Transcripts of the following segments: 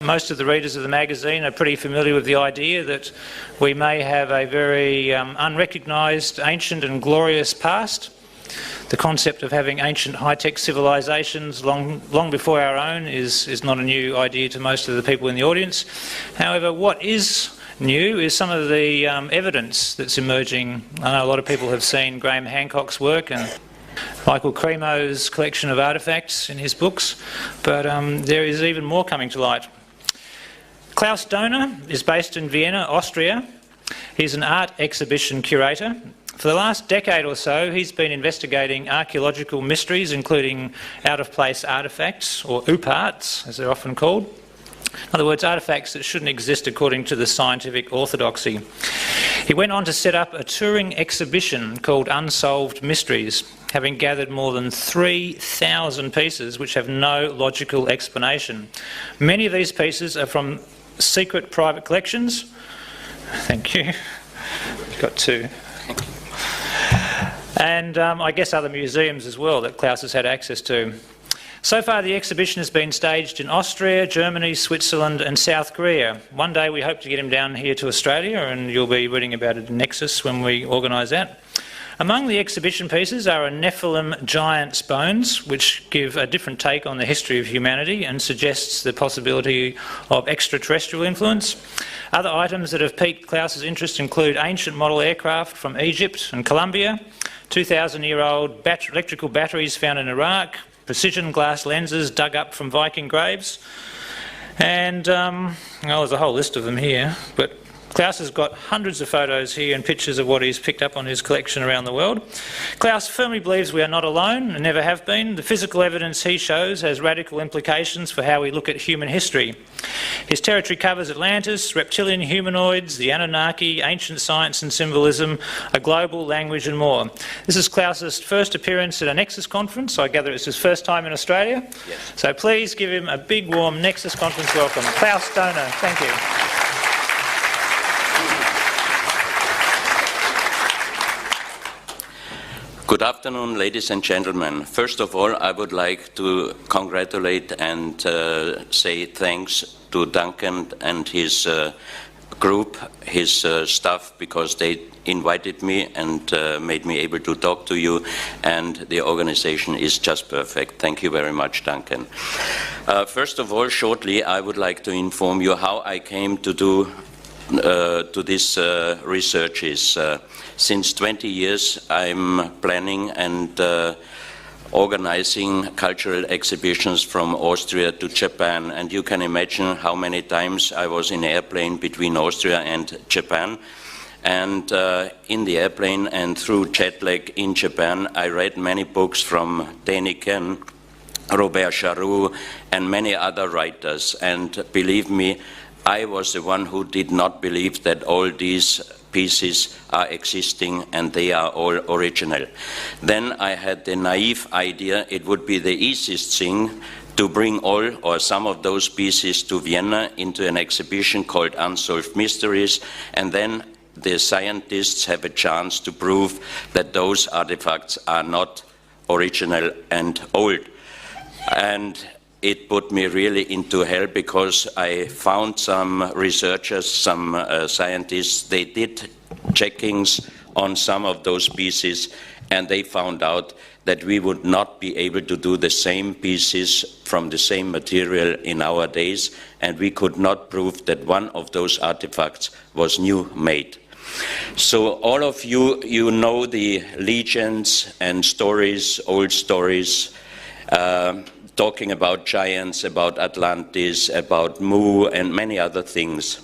most of the readers of the magazine are pretty familiar with the idea that we may have a very unrecognised, ancient and glorious past. The concept of having ancient high-tech civilisations long before our own is not a new idea to most of the people in the audience. However, what is new is some of the evidence that's emerging. I know a lot of people have seen Graham Hancock's work and Michael Cremo's collection of artefacts in his books, but there is even more coming to light. Klaus Dohner is based in Vienna, Austria. He's an art exhibition curator. For the last decade or so, he's been investigating archaeological mysteries, including out-of-place artefacts, or OOPArts, as they're often called. In other words, artefacts that shouldn't exist according to the scientific orthodoxy. He went on to set up a touring exhibition called Unsolved Mysteries, having gathered more than 3,000 pieces which have no logical explanation. Many of these pieces are from secret private collections. Thank you. Got two. And I guess other museums as well that Klaus has had access to. So far the exhibition has been staged in Austria, Germany, Switzerland and South Korea. One day we hope to get him down here to Australia, and you'll be reading about it in Nexus when we organise that. Among the exhibition pieces are a Nephilim giant's bones, which give a different take on the history of humanity and suggests the possibility of extraterrestrial influence. Other items that have piqued Klaus's interest include ancient model aircraft from Egypt and Colombia, 2,000-year-old electrical batteries found in Iraq, precision glass lenses dug up from Viking graves, and well, there's a whole list of them here, but Klaus has got hundreds of photos here and pictures of what he's picked up on his collection around the world. Klaus firmly believes we are not alone and never have been. The physical evidence he shows has radical implications for how we look at human history. His territory covers Atlantis, reptilian humanoids, the Anunnaki, ancient science and symbolism, a global language and more. This is Klaus's first appearance at a Nexus conference. I gather it's his first time in Australia. Yes. So please give him a big warm Nexus conference welcome. Klaus Dohner, thank you. Good afternoon, ladies and gentlemen. First of all, I would like to congratulate and say thanks to Duncan and his group, his staff, because they invited me and made me able to talk to you, and the organization is just perfect. Thank you very much, Duncan. First of all, shortly, I would like to inform you how I came to do to this research. Since 20 years I'm planning and organizing cultural exhibitions from Austria to Japan, and you can imagine how many times I was in an airplane between Austria and Japan. And in the airplane and through jet lag in Japan, I read many books from Deniken, Robert Charroux and many other writers, and believe me, I was the one who did not believe that all these pieces are existing and they are all original. Then I had the naive idea it would be the easiest thing to bring all or some of those pieces to Vienna into an exhibition called Unsolved Mysteries, and then the scientists have a chance to prove that those artifacts are not original and old. And it put me really into hell, because I found some researchers, some scientists, they did checkings on some of those pieces, and they found out that we would not be able to do the same pieces from the same material in our days, and we could not prove that one of those artifacts was new made. So all of you, you know the legends and stories, old stories, talking about giants, about Atlantis, about Mu, and many other things.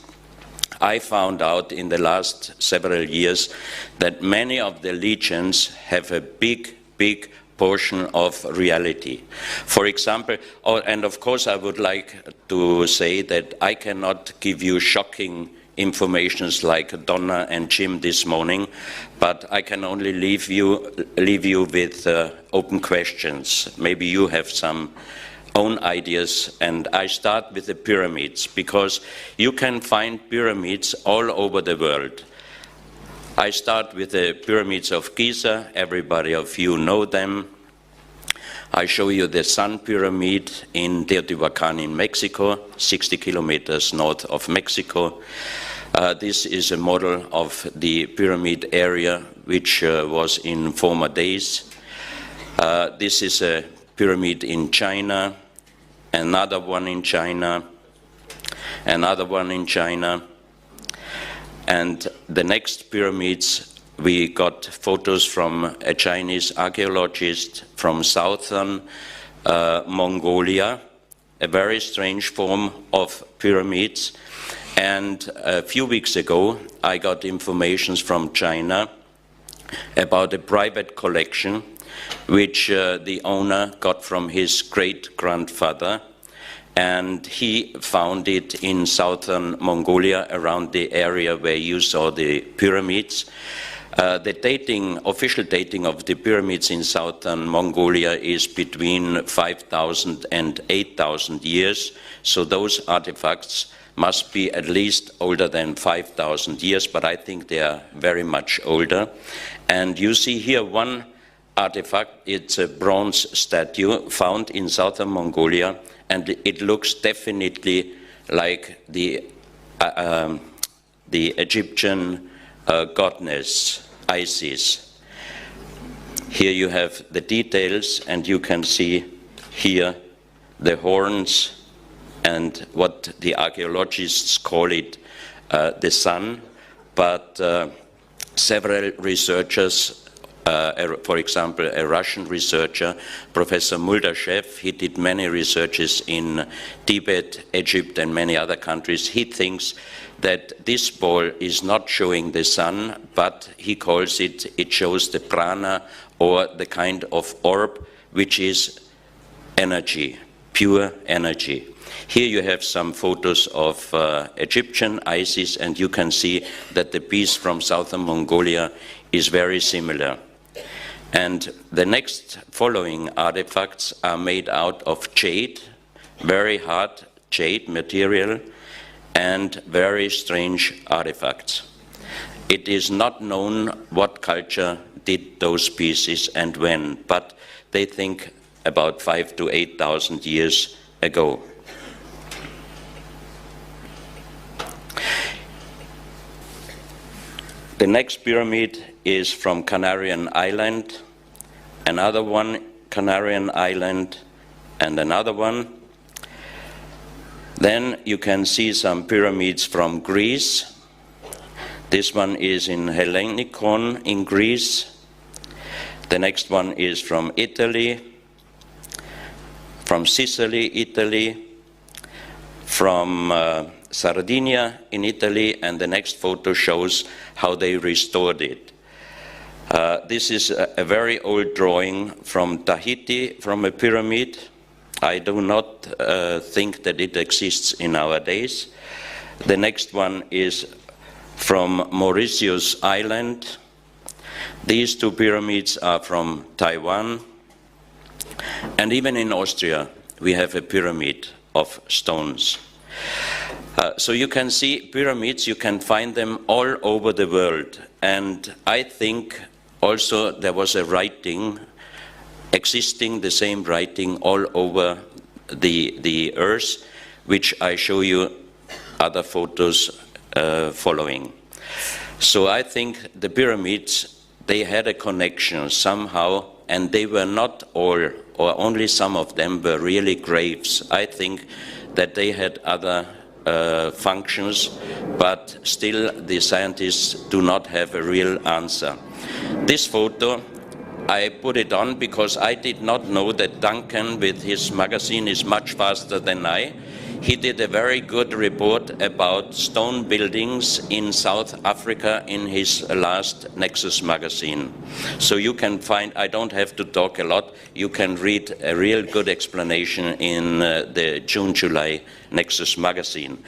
I found out in the last several years that many of the legends have a big portion of reality. For example, and of course I would like to say that I cannot give you shocking informations like Donna and Jim this morning, but I can only leave you with open questions. Maybe you have some own ideas, and I start with the pyramids, because you can find pyramids all over the world. I start with the pyramids of Giza. Everybody of you know them. I show you the Sun Pyramid in Teotihuacan in Mexico, 60 kilometers north of Mexico. This is a model of the pyramid area which was in former days. This is a pyramid in China, another one in China, another one in China. And the next pyramids, we got photos from a Chinese archaeologist from southern Mongolia, a very strange form of pyramids. And a few weeks ago, I got information from China about a private collection which the owner got from his great-grandfather, and he found it in southern Mongolia, around the area where you saw the pyramids. The official dating of the pyramids in southern Mongolia is between 5,000 and 8,000 years, so those artifacts must be at least older than 5,000 years, but I think they are very much older. And you see here one artifact. It's a bronze statue found in southern Mongolia, and it looks definitely like the Egyptian goddess Isis. Here you have the details, and you can see here the horns and what the archaeologists call it the sun, but several researchers, for example, a Russian researcher, Professor Muldashev, he did many researches in Tibet, Egypt, and many other countries. He thinks that this ball is not showing the sun, but he calls it, it shows the prana, or the kind of orb which is energy, pure energy. Here you have some photos of Egyptian Isis, and you can see that the piece from southern Mongolia is very similar. And the next following artifacts are made out of jade, very hard jade material, and very strange artifacts. It is not known what culture did those pieces and when, but they think about 5,000 to 8,000 years ago. The next pyramid is from Canarian Island, another one, Canarian Island, and another one. Then you can see some pyramids from Greece. This one is in Hellenikon in Greece. The next one is from Italy, from Sicily, Italy, from Sardinia in Italy, and the next photo shows how they restored it. This is a very old drawing from Tahiti, from a pyramid. I do not think that it exists in our days. The next one is from Mauritius Island. These two pyramids are from Taiwan. And even in Austria, we have a pyramid of stones. So you can see pyramids, you can find them all over the world. And I think also there was a writing existing, the same writing all over the earth, which I show you other photos following. So I think the pyramids, they had a connection somehow, and they were not all, or only some of them were really graves. I think that they had other functions, but still the scientists do not have a real answer. This photo, I put it on because I did not know that Duncan with his magazine is much faster than I. He did a very good report about stone buildings in South Africa in his last Nexus magazine. So you can find, I don't have to talk a lot, you can read a real good explanation in the June-July Nexus magazine.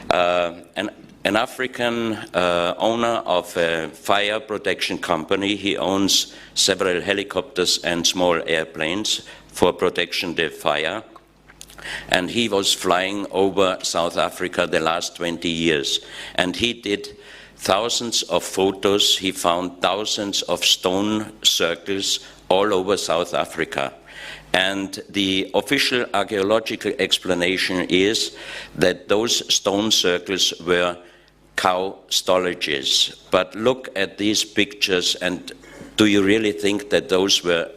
An African owner of a fire protection company, he owns several helicopters and small airplanes for protection of fire. And he was flying over South Africa the last 20 years. And he did thousands of photos. He found thousands of stone circles all over South Africa. And the official archaeological explanation is that those stone circles were cow storages. But look at these pictures, and do you really think that those were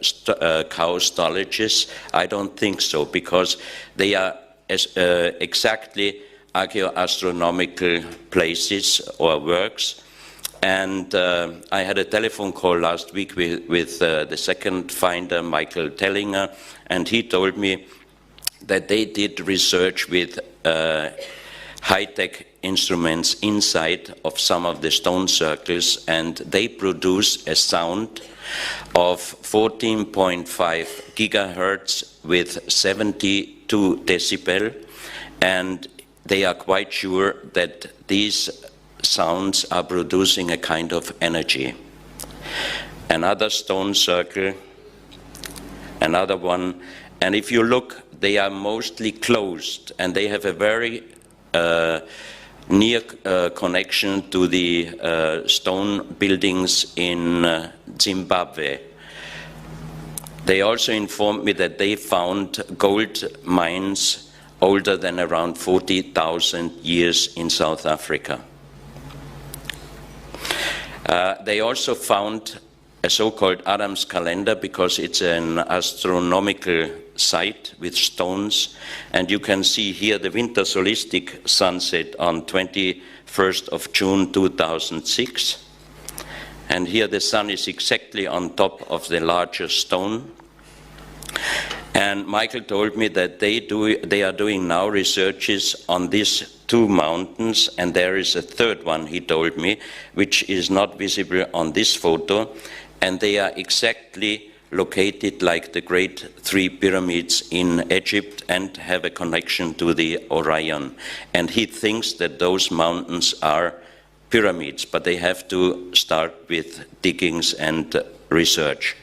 cow storages? I don't think so, because they are exactly archaeoastronomical places or works. And I had a telephone call last week with the second finder, Michael Tellinger, and he told me that they did research with high-tech instruments inside of some of the stone circles, and they produce a sound of 14.5 gigahertz with 72 decibel, and they are quite sure that these sounds are producing a kind of energy. Another stone circle, another one, and if you look, they are mostly closed, and they have a very near connection to the stone buildings in Zimbabwe. They also informed me that they found gold mines older than around 40,000 years in South Africa. They also found a so-called Adam's calendar, because it's an astronomical site with stones, and you can see here the winter solistic sunset on 21st of June 2006, and here the sun is exactly on top of the larger stone. And Michael told me that they are doing now researches on these two mountains, and there is a third one, he told me, which is not visible on this photo, and they are exactly located like the Great Three Pyramids in Egypt and have a connection to the Orion. And he thinks that those mountains are pyramids, but they have to start with diggings and research.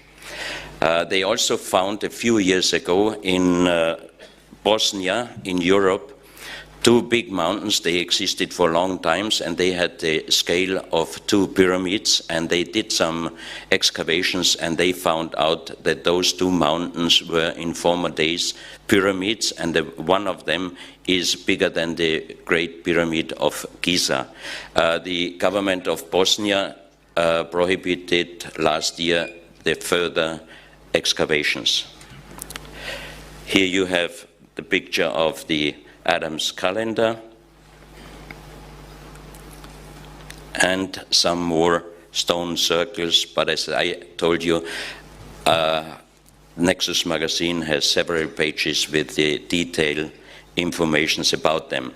They also found a few years ago in Bosnia, in Europe, two big mountains. They existed for long times, and they had the scale of two pyramids, and they did some excavations, and they found out that those two mountains were in former days pyramids, and one of them is bigger than the Great Pyramid of Giza. The government of Bosnia prohibited last year the further excavations. Here you have the picture of the Adam's calendar and some more stone circles, but as I told you, Nexus magazine has several pages with the detailed information about them.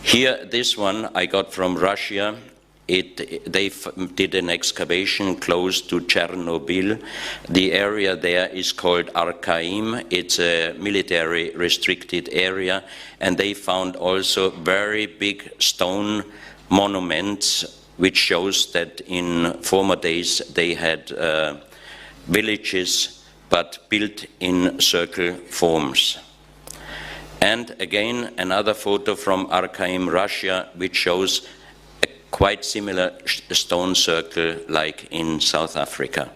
Here, this one I got from Russia. They did an excavation close to Chernobyl. The area there is called Arkaim. It's a military restricted area, and they found also very big stone monuments, which shows that in former days they had villages but built in circle forms. And again, another photo from Arkaim, Russia, which shows quite similar stone circle like in South Africa.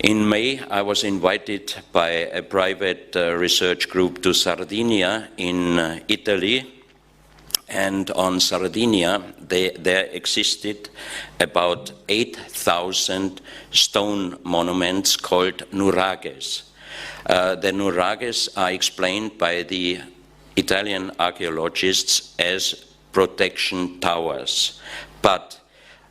In May, I was invited by a private research group to Sardinia in Italy, and on Sardinia there existed about 8,000 stone monuments called nurages. The nurages are explained by the Italian archaeologists as protection towers, but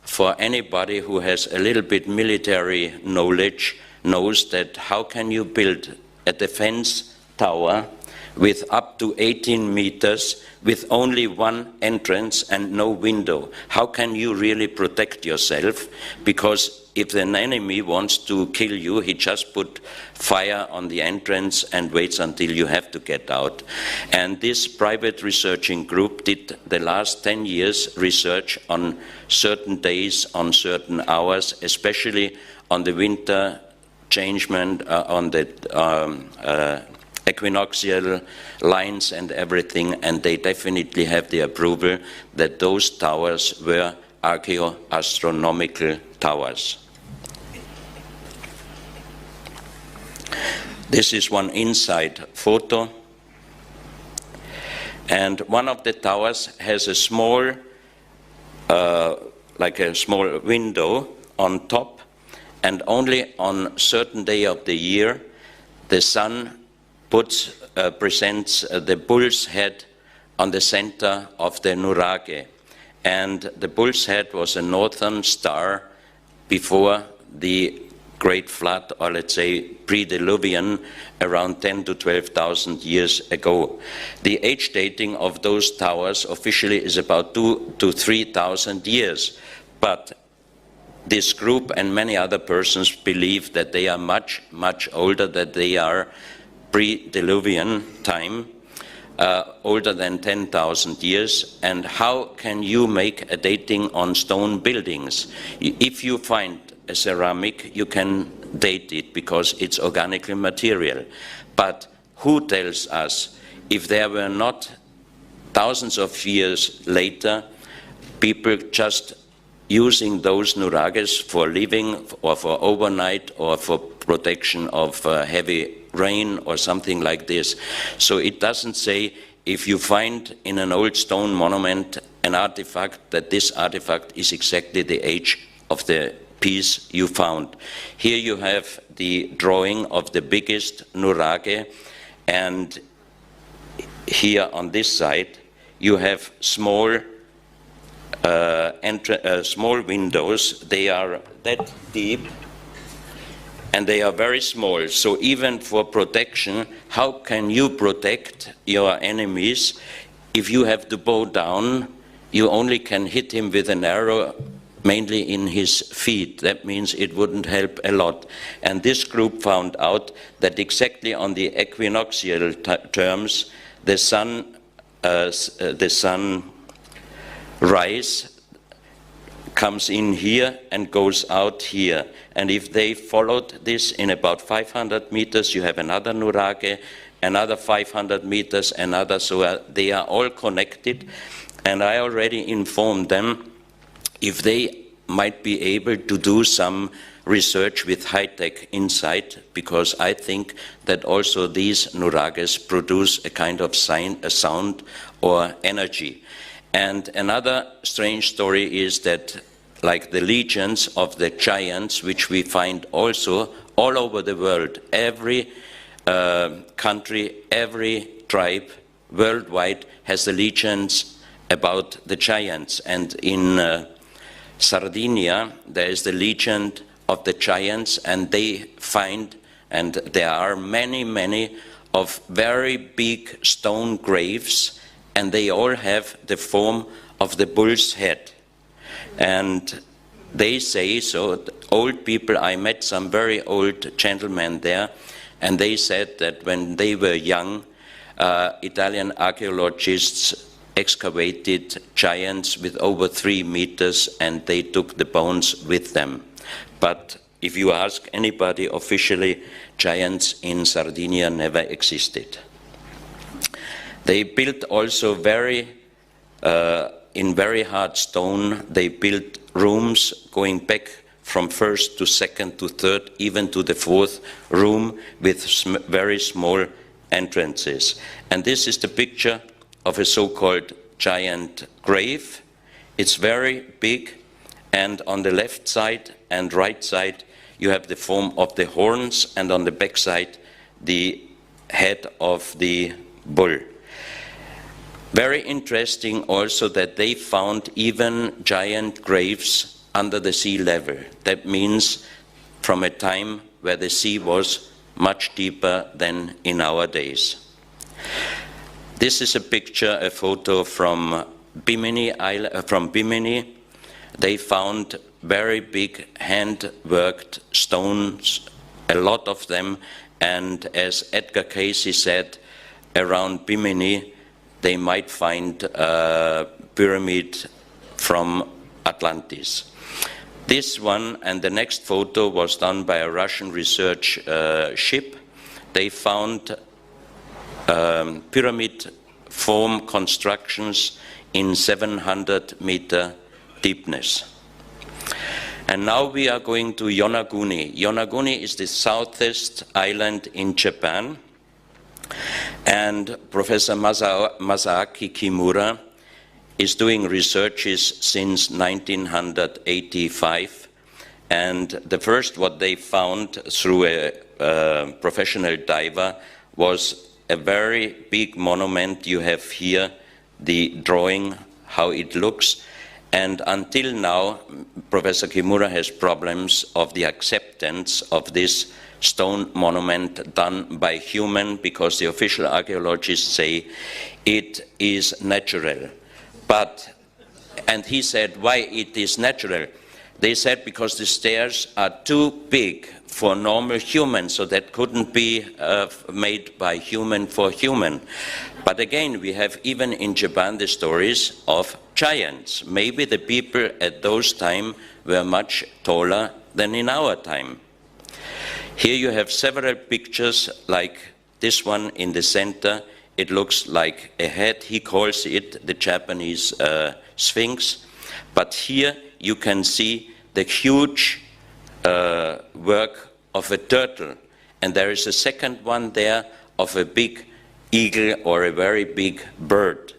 for anybody who has a little bit military knowledge knows that how can you build a defense tower with up to 18 meters with only one entrance and no window? How can you really protect yourself? Because if an enemy wants to kill you, he just put fire on the entrance and waits until you have to get out. And this private researching group did the last 10 years research on certain days, on certain hours, especially on the winter changement, on the equinoxial lines and everything, and they definitely have the approval that those towers were archaeoastronomical towers. This is one inside photo. And one of the towers has a small, like a small window on top, and only on a certain day of the year, the sun presents the bull's head on the center of the nuraghe. And the bull's head was a northern star before the Great Flood, or let's say pre-Diluvian, around 10 to 12,000 years ago. The age dating of those towers officially is about 2,000 to 3,000 years, but this group and many other persons believe that they are much, much older, that they are pre-Diluvian time, older than 10,000 years. And how can you make a dating on stone buildings? If you find a ceramic, you can date it because it's organically material. But who tells us if there were not thousands of years later people just using those nuraghes for living or for overnight or for protection of heavy rain or something like this? So it doesn't say if you find in an old stone monument an artifact that this artifact is exactly the age of the piece you found. Here you have the drawing of the biggest nuraghe, and here on this side you have small small windows. They are that deep and they are very small. So even for protection, how can you protect your enemies? If you have to bow down, you only can hit him with an arrow mainly in his feet. That means it wouldn't help a lot. And this group found out that exactly on the equinoctial terms, the sun rise comes in here and goes out here. And if they followed this in about 500 meters, you have another nuraghe, another 500 meters, another, so they are all connected. And I already informed them if they might be able to do some research with high-tech inside, because I think that also these nuraghes produce a kind of sound or energy. And another strange story is that, like the legends of the giants, which we find also all over the world, every country, every tribe worldwide has the legends about the giants. And in Sardinia, there is the legend of the giants, and they find, and there are many, many of very big stone graves, and they all have the form of the bull's head. And they say, so old people, I met some very old gentlemen there, and they said that when they were young, Italian archaeologists excavated giants with over 3 meters, and they took the bones with them. But if you ask anybody officially, giants in Sardinia never existed. They built also in very hard stone, they built rooms going back from first to second to third, even to the fourth room, with very small entrances. And this is the picture of a so-called giant grave. It's very big, and on the left side and right side you have the form of the horns, and on the back side the head of the bull. Very interesting also that they found even giant graves under the sea level. That means from a time where the sea was much deeper than in our days. This is a picture, a photo from Bimini Island, They found very big hand-worked stones, a lot of them, and as Edgar Casey said, around Bimini they might find a pyramid from Atlantis. This one and the next photo was done by a Russian research ship. They found pyramid form constructions in 700-meter deepness. And now we are going to Yonaguni. Yonaguni is the southest island in Japan. And Professor Masaaki Kimura is doing researches since 1985. And the first what they found through a professional diver was a very big monument. You have here the drawing, how it looks. And until now, Professor Kimura has problems of the acceptance of this stone monument done by human, because the official archaeologists say it is natural. And he said, why it is natural? They said because the stairs are too big for normal humans, so that couldn't be made by human for human. But again, we have even in Japan the stories of giants. Maybe the people at those times were much taller than in our time. Here you have several pictures, like this one in the center. It looks like a head. He calls it the Japanese Sphinx. But here you can see the huge work of a turtle. And there is a second one there of a big eagle or a very big bird.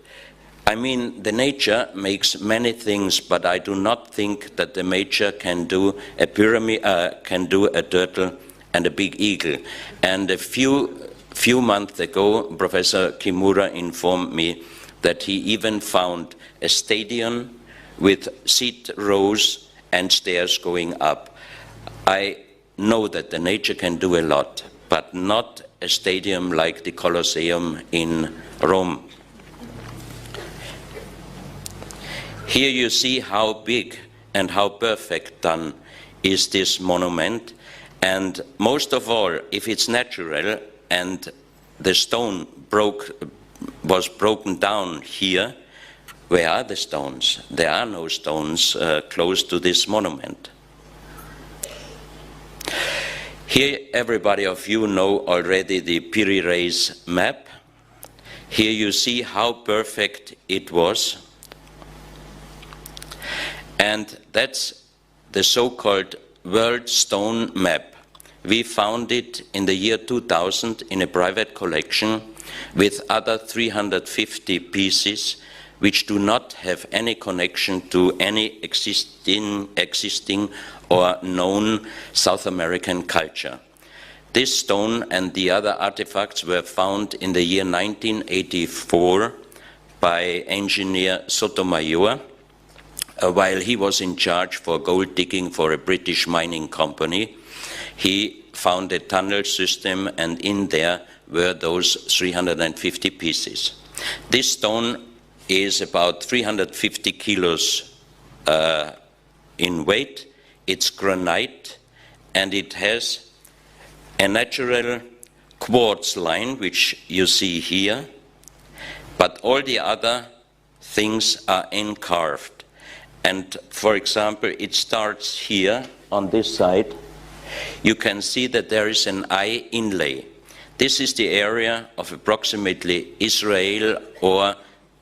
I mean, the nature makes many things, but I do not think that the nature can do a pyramid, can do a turtle and a big eagle. And a few months ago, Professor Kimura informed me that he even found a stadium with seat rows and stairs going up. I know that the nature can do a lot, but not a stadium like the Colosseum in Rome. Here you see how big and how perfect done is this monument. And most of all, if it's natural and the stone was broken down here, where are the stones? There are no stones close to this monument. Here, everybody of you know already the Piri-Reis map. Here you see how perfect it was. And that's the so-called World Stone Map. We found it in the year 2000 in a private collection with other 350 pieces which do not have any connection to any existing or known South American culture. This stone and the other artifacts were found in the year 1984 by engineer Sotomayor, while he was in charge for gold digging for a British mining company. He found a tunnel system, and in there were those 350 pieces. This stone is about 350 kilos in weight. It's granite, and it has a natural quartz line, which you see here, but all the other things are encarved. And for example, it starts here on this side. You can see that there is an eye inlay. This is the area of approximately Israel or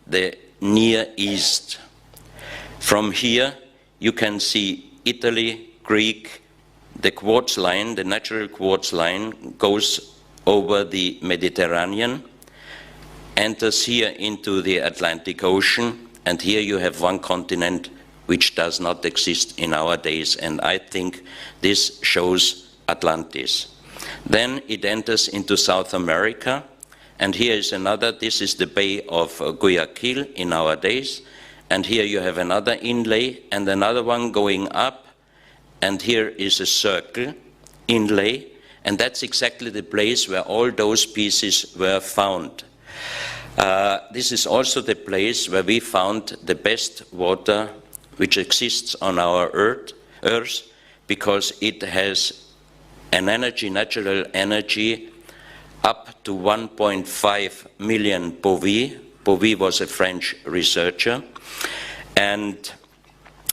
the Near East. From here, you can see Italy, Greek. The quartz line, the natural quartz line, goes over the Mediterranean, enters here into the Atlantic Ocean, and here you have one continent which does not exist in our days, and I think this shows Atlantis. Then it enters into South America, and here is another. This is the Bay of Guayaquil in our days, and here you have another inlay and another one going up, and here is a circle inlay, and that's exactly the place where all those pieces were found. This is also the place where we found the best water which exists on our Earth, because it has an energy, natural energy, up to 1.5 million bovis. Bovis was a French researcher. And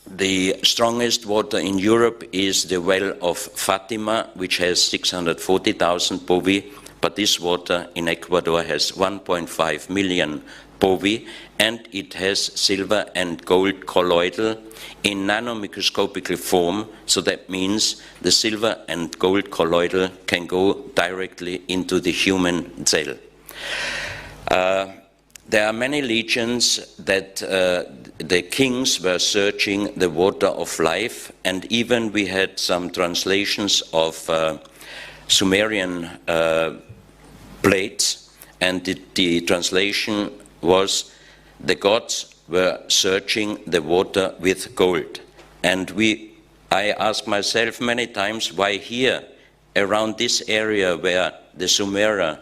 the strongest water in Europe is the well of Fatima, which has 640,000 bovis, but this water in Ecuador has 1.5 million Bowie, and it has silver and gold colloidal in nanomicroscopical form, so that means the silver and gold colloidal can go directly into the human cell. There are many legends that the kings were searching the water of life, and even we had some translations of Sumerian plates, and the translation was the gods were searching the water with gold. And I asked myself many times, why here, around this area where the Sumera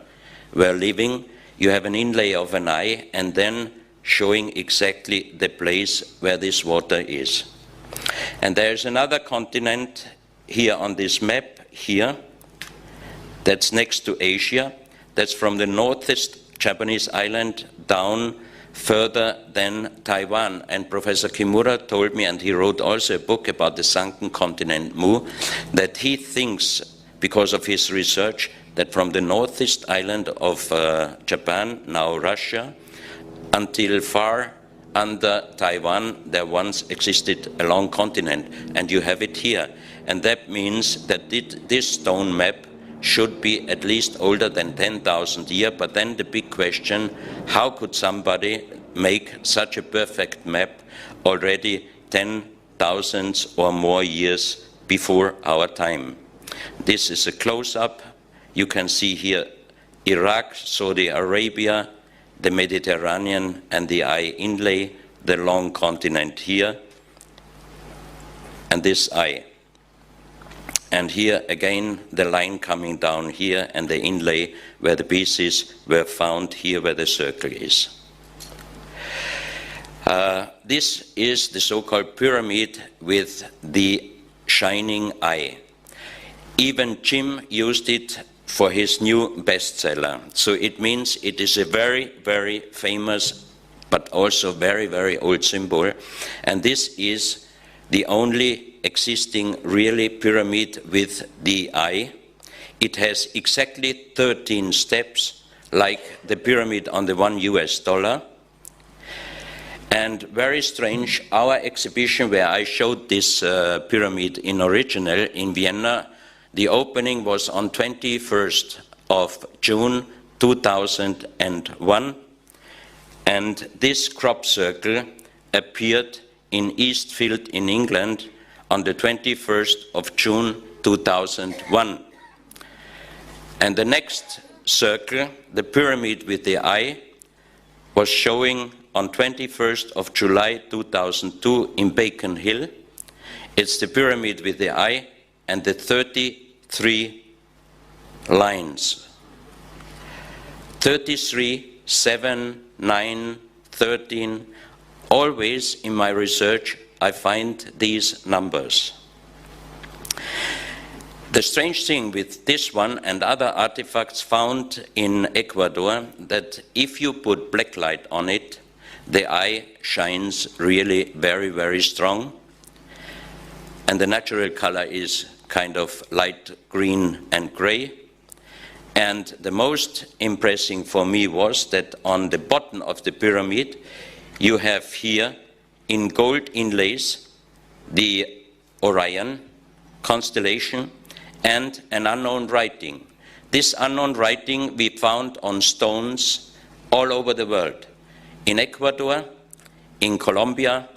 were living, you have an inlay of an eye and then showing exactly the place where this water is. And there's another continent here on this map here, that's next to Asia. That's from the northeast Japanese island down further than Taiwan. And Professor Kimura told me, and he wrote also a book about the sunken continent Mu, that he thinks, because of his research, that from the northeast island of Japan, now Russia, until far under Taiwan, there once existed a long continent, and you have it here. And that means that this stone map should be at least older than 10,000 years, but then the big question, how could somebody make such a perfect map already 10,000 or more years before our time? This is a close-up. You can see here Iraq, Saudi Arabia, the Mediterranean and the eye inlay, the long continent here, and this eye. And here again the line coming down here and the inlay where the pieces were found here where the circle is. This is the so-called pyramid with the shining eye. Even Jim used it for his new bestseller. So it means it is a very, very famous but also very, very old symbol. And this is the only existing really pyramid with the eye. It has exactly 13 steps, like the pyramid on the $1 US. And very strange, our exhibition where I showed this pyramid in original in Vienna, the opening was on 21st of June 2001, and this crop circle appeared in Eastfield in England on the 21st of June 2001. And the next circle, the pyramid with the eye, was showing on 21st of July 2002 in Beacon Hill. It's the pyramid with the eye and the 33 lines. 33, 7, 9, 13. Always in my research I find these numbers. The strange thing with this one and other artifacts found in Ecuador, that if you put black light on it, the eye shines really very, very strong. And the natural color is kind of light green and gray. And the most impressive for me was that on the bottom of the pyramid, you have here in gold inlays the Orion constellation and an unknown writing. This unknown writing we found on stones all over the world. In Ecuador, in Colombia,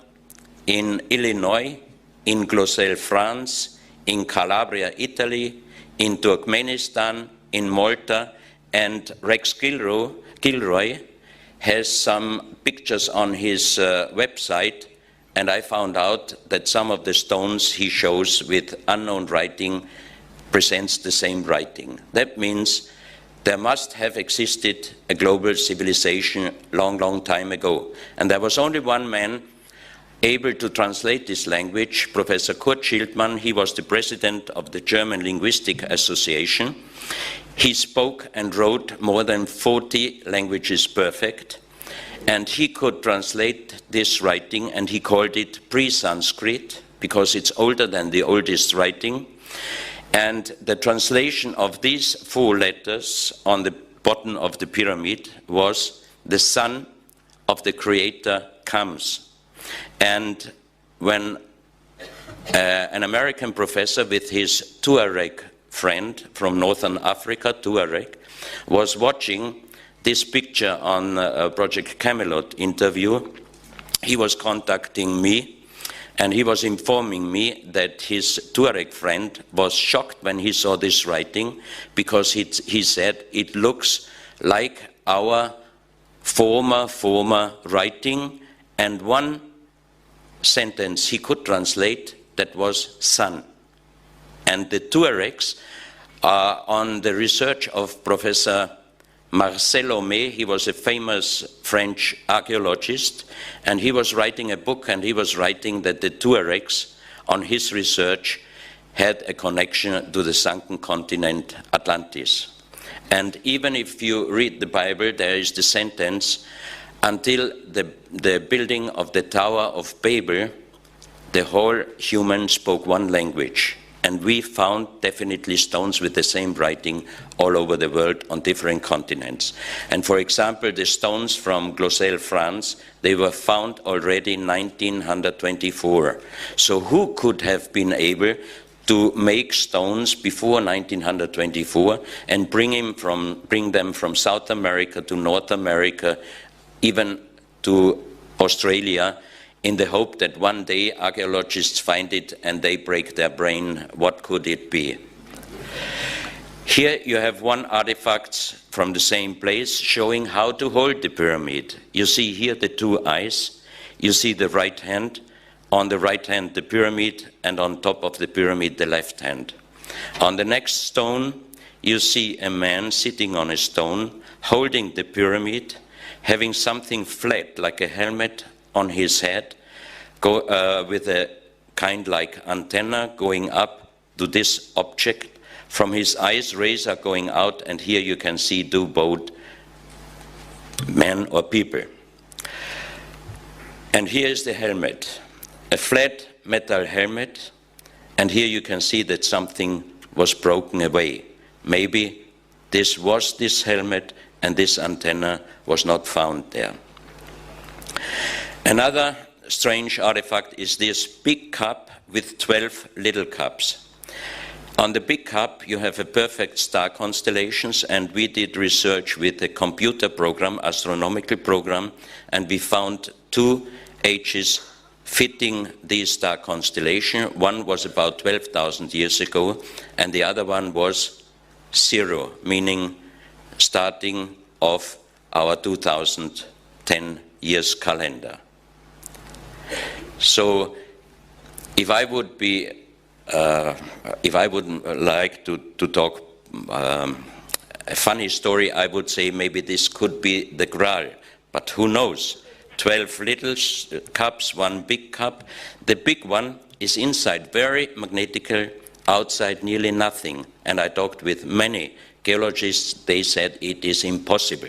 in Illinois, in Gloucester, France, in Calabria, Italy, in Turkmenistan, in Malta, and Rex Gilroy has some pictures on his website, and I found out that some of the stones he shows with unknown writing presents the same writing. That means there must have existed a global civilization long, long time ago. And there was only one man able to translate this language, Professor Kurt Schildmann. He was the president of the German Linguistic Association. He spoke and wrote more than 40 languages perfect, and he could translate this writing, and he called it pre-Sanskrit because it's older than the oldest writing. And the translation of these 4 letters on the bottom of the pyramid was the sun of the Creator comes. And when an American professor with his Tuareg friend from Northern Africa, Tuareg, was watching this picture on Project Camelot interview, he was contacting me, and he was informing me that his Tuareg friend was shocked when he saw this writing, because he said it looks like our former writing, and one sentence he could translate, that was sun. And the Tuaregs are on the research of Professor Marcel Homais. He was a famous French archaeologist, and he was writing a book, and he was writing that the Tuaregs, on his research, had a connection to the sunken continent Atlantis. And even if you read the Bible, there is the sentence, until the building of the Tower of Babel, the whole human spoke one language. And we found definitely stones with the same writing all over the world on different continents. And for example, the stones from Glocel, France, they were found already in 1924. So who could have been able to make stones before 1924 and bring them from South America to North America, even to Australia, in the hope that one day archaeologists find it and they break their brain, what could it be? Here you have one artifact from the same place showing how to hold the pyramid. You see here the two eyes, you see the right hand, on the right hand the pyramid, and on top of the pyramid the left hand. On the next stone you see a man sitting on a stone, holding the pyramid, having something flat like a helmet on his head, with a kind like antenna going up to this object. From his eyes, rays are going out, and here you can see two both men or people. And here is the helmet, a flat metal helmet, and here you can see that something was broken away. Maybe this was this helmet, and this antenna was not found there. Another strange artifact is this big cup with 12 little cups. On the big cup you have a perfect star constellations, and we did research with a computer program, astronomical program, and we found two ages fitting these star constellation. One was about 12,000 years ago, and the other one was 0, meaning starting of our 2010 years calendar. So if I would be, if I would like to talk a funny story, I would say maybe this could be the Graal, but who knows? 12 little cups, one big cup. The big one is inside very magnetical, outside nearly nothing. And I talked with many geologists, they said it is impossible.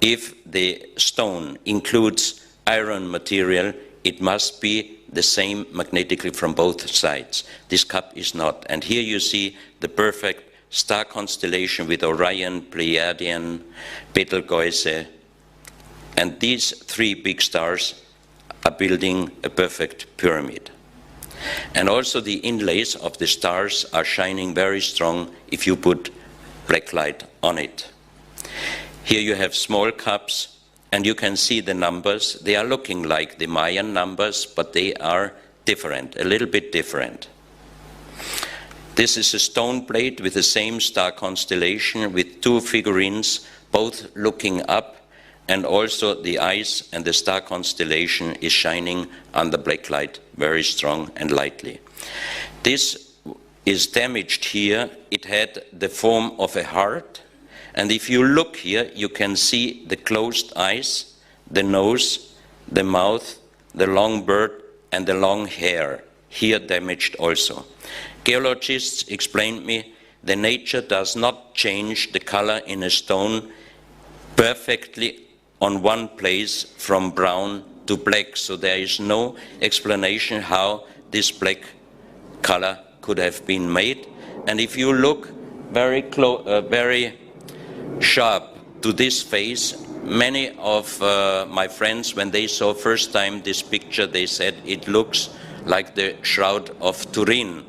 If the stone includes iron material, it must be the same magnetically from both sides. This cup is not. And here you see the perfect star constellation with Orion, Pleiadian, Betelgeuse, and these three big stars are building a perfect pyramid. And also the inlays of the stars are shining very strong if you put black light on it. Here you have small cups, and you can see the numbers. They are looking like the Mayan numbers, but they are different, a little bit different. This is a stone plate with the same star constellation with two figurines, both looking up, and also the eyes and the star constellation is shining under black light, very strong and lightly. This is damaged here. It had the form of a heart. And if you look here, you can see the closed eyes, the nose, the mouth, the long bird, and the long hair, here damaged also. Geologists explained me the nature does not change the color in a stone perfectly on one place from brown to black, so there is no explanation how this black color could have been made. And if you look very sharp to this face, many of my friends, when they saw first time this picture, they said it looks like the Shroud of Turin.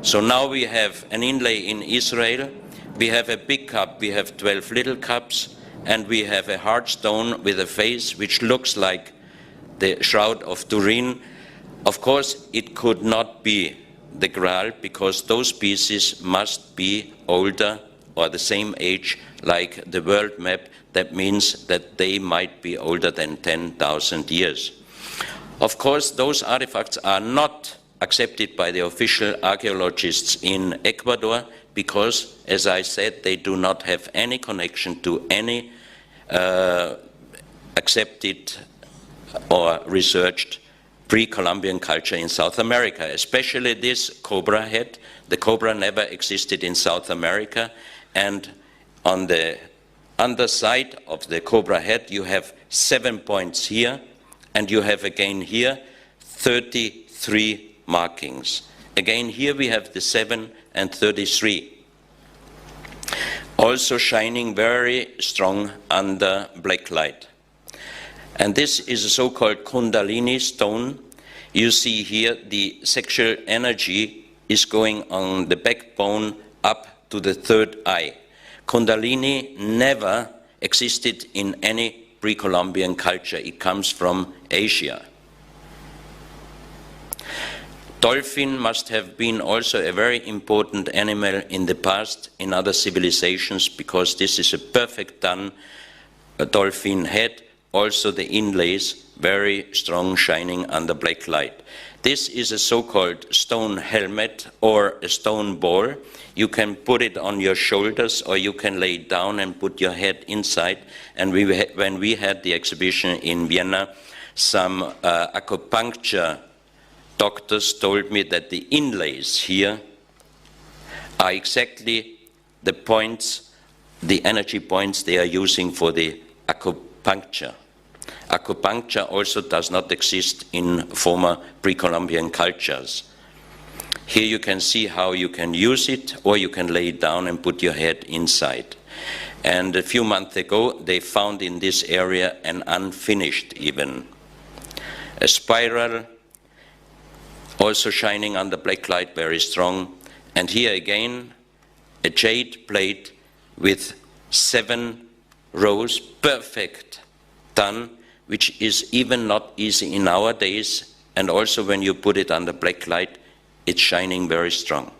So now we have an inlay in Israel, we have a big cup, we have 12 little cups, and we have a hard stone with a face which looks like the Shroud of Turin. Of course, it could not be the Graal, because those pieces must be older or the same age like the world map. That means that they might be older than 10,000 years. Of course, those artifacts are not accepted by the official archaeologists in Ecuador because, as I said, they do not have any connection to any accepted or researched pre-Columbian culture in South America, especially this cobra head. The cobra never existed in South America, and on the underside of the cobra head you have 7 points here, and you have again here 33 markings. Again here we have the 7 and 33. Also shining very strong under black light. And this is a so-called Kundalini stone. You see here the sexual energy is going on the backbone up to the third eye. Kundalini never existed in any pre-Columbian culture. It comes from Asia. Dolphin must have been also a very important animal in the past in other civilizations, because this is a perfect done dolphin head. Also the inlays very strong, shining under black light. This is a so-called stone helmet or a stone ball. You can put it on your shoulders, or you can lay it down and put your head inside. And when we had the exhibition in Vienna, some acupuncture doctors told me that the inlays here are exactly the points, the energy points they are using for the acupuncture. Acupuncture also does not exist in former pre-Columbian cultures. Here you can see how you can use it, or you can lay it down and put your head inside. And a few months ago they found in this area an unfinished even. A spiral, also shining under black light, very strong. And here again a jade plate with 7 rows, perfect done, which is even not easy in our days, and also when you put it under black light, it's shining very strong.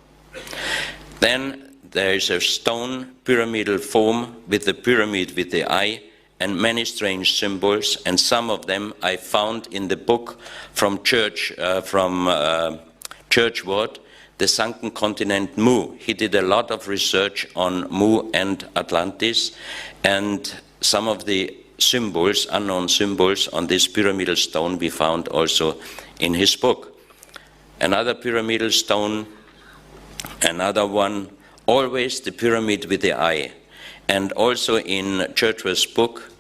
Then there is a stone pyramidal form with the pyramid with the eye and many strange symbols, and some of them I found in the book from Churchward, The Sunken Continent Mu. He did a lot of research on Mu and Atlantis, and some of the symbols, unknown symbols on this pyramidal stone we found also in his book. Another pyramidal stone, another one, always the pyramid with the eye. And also in Churchward's book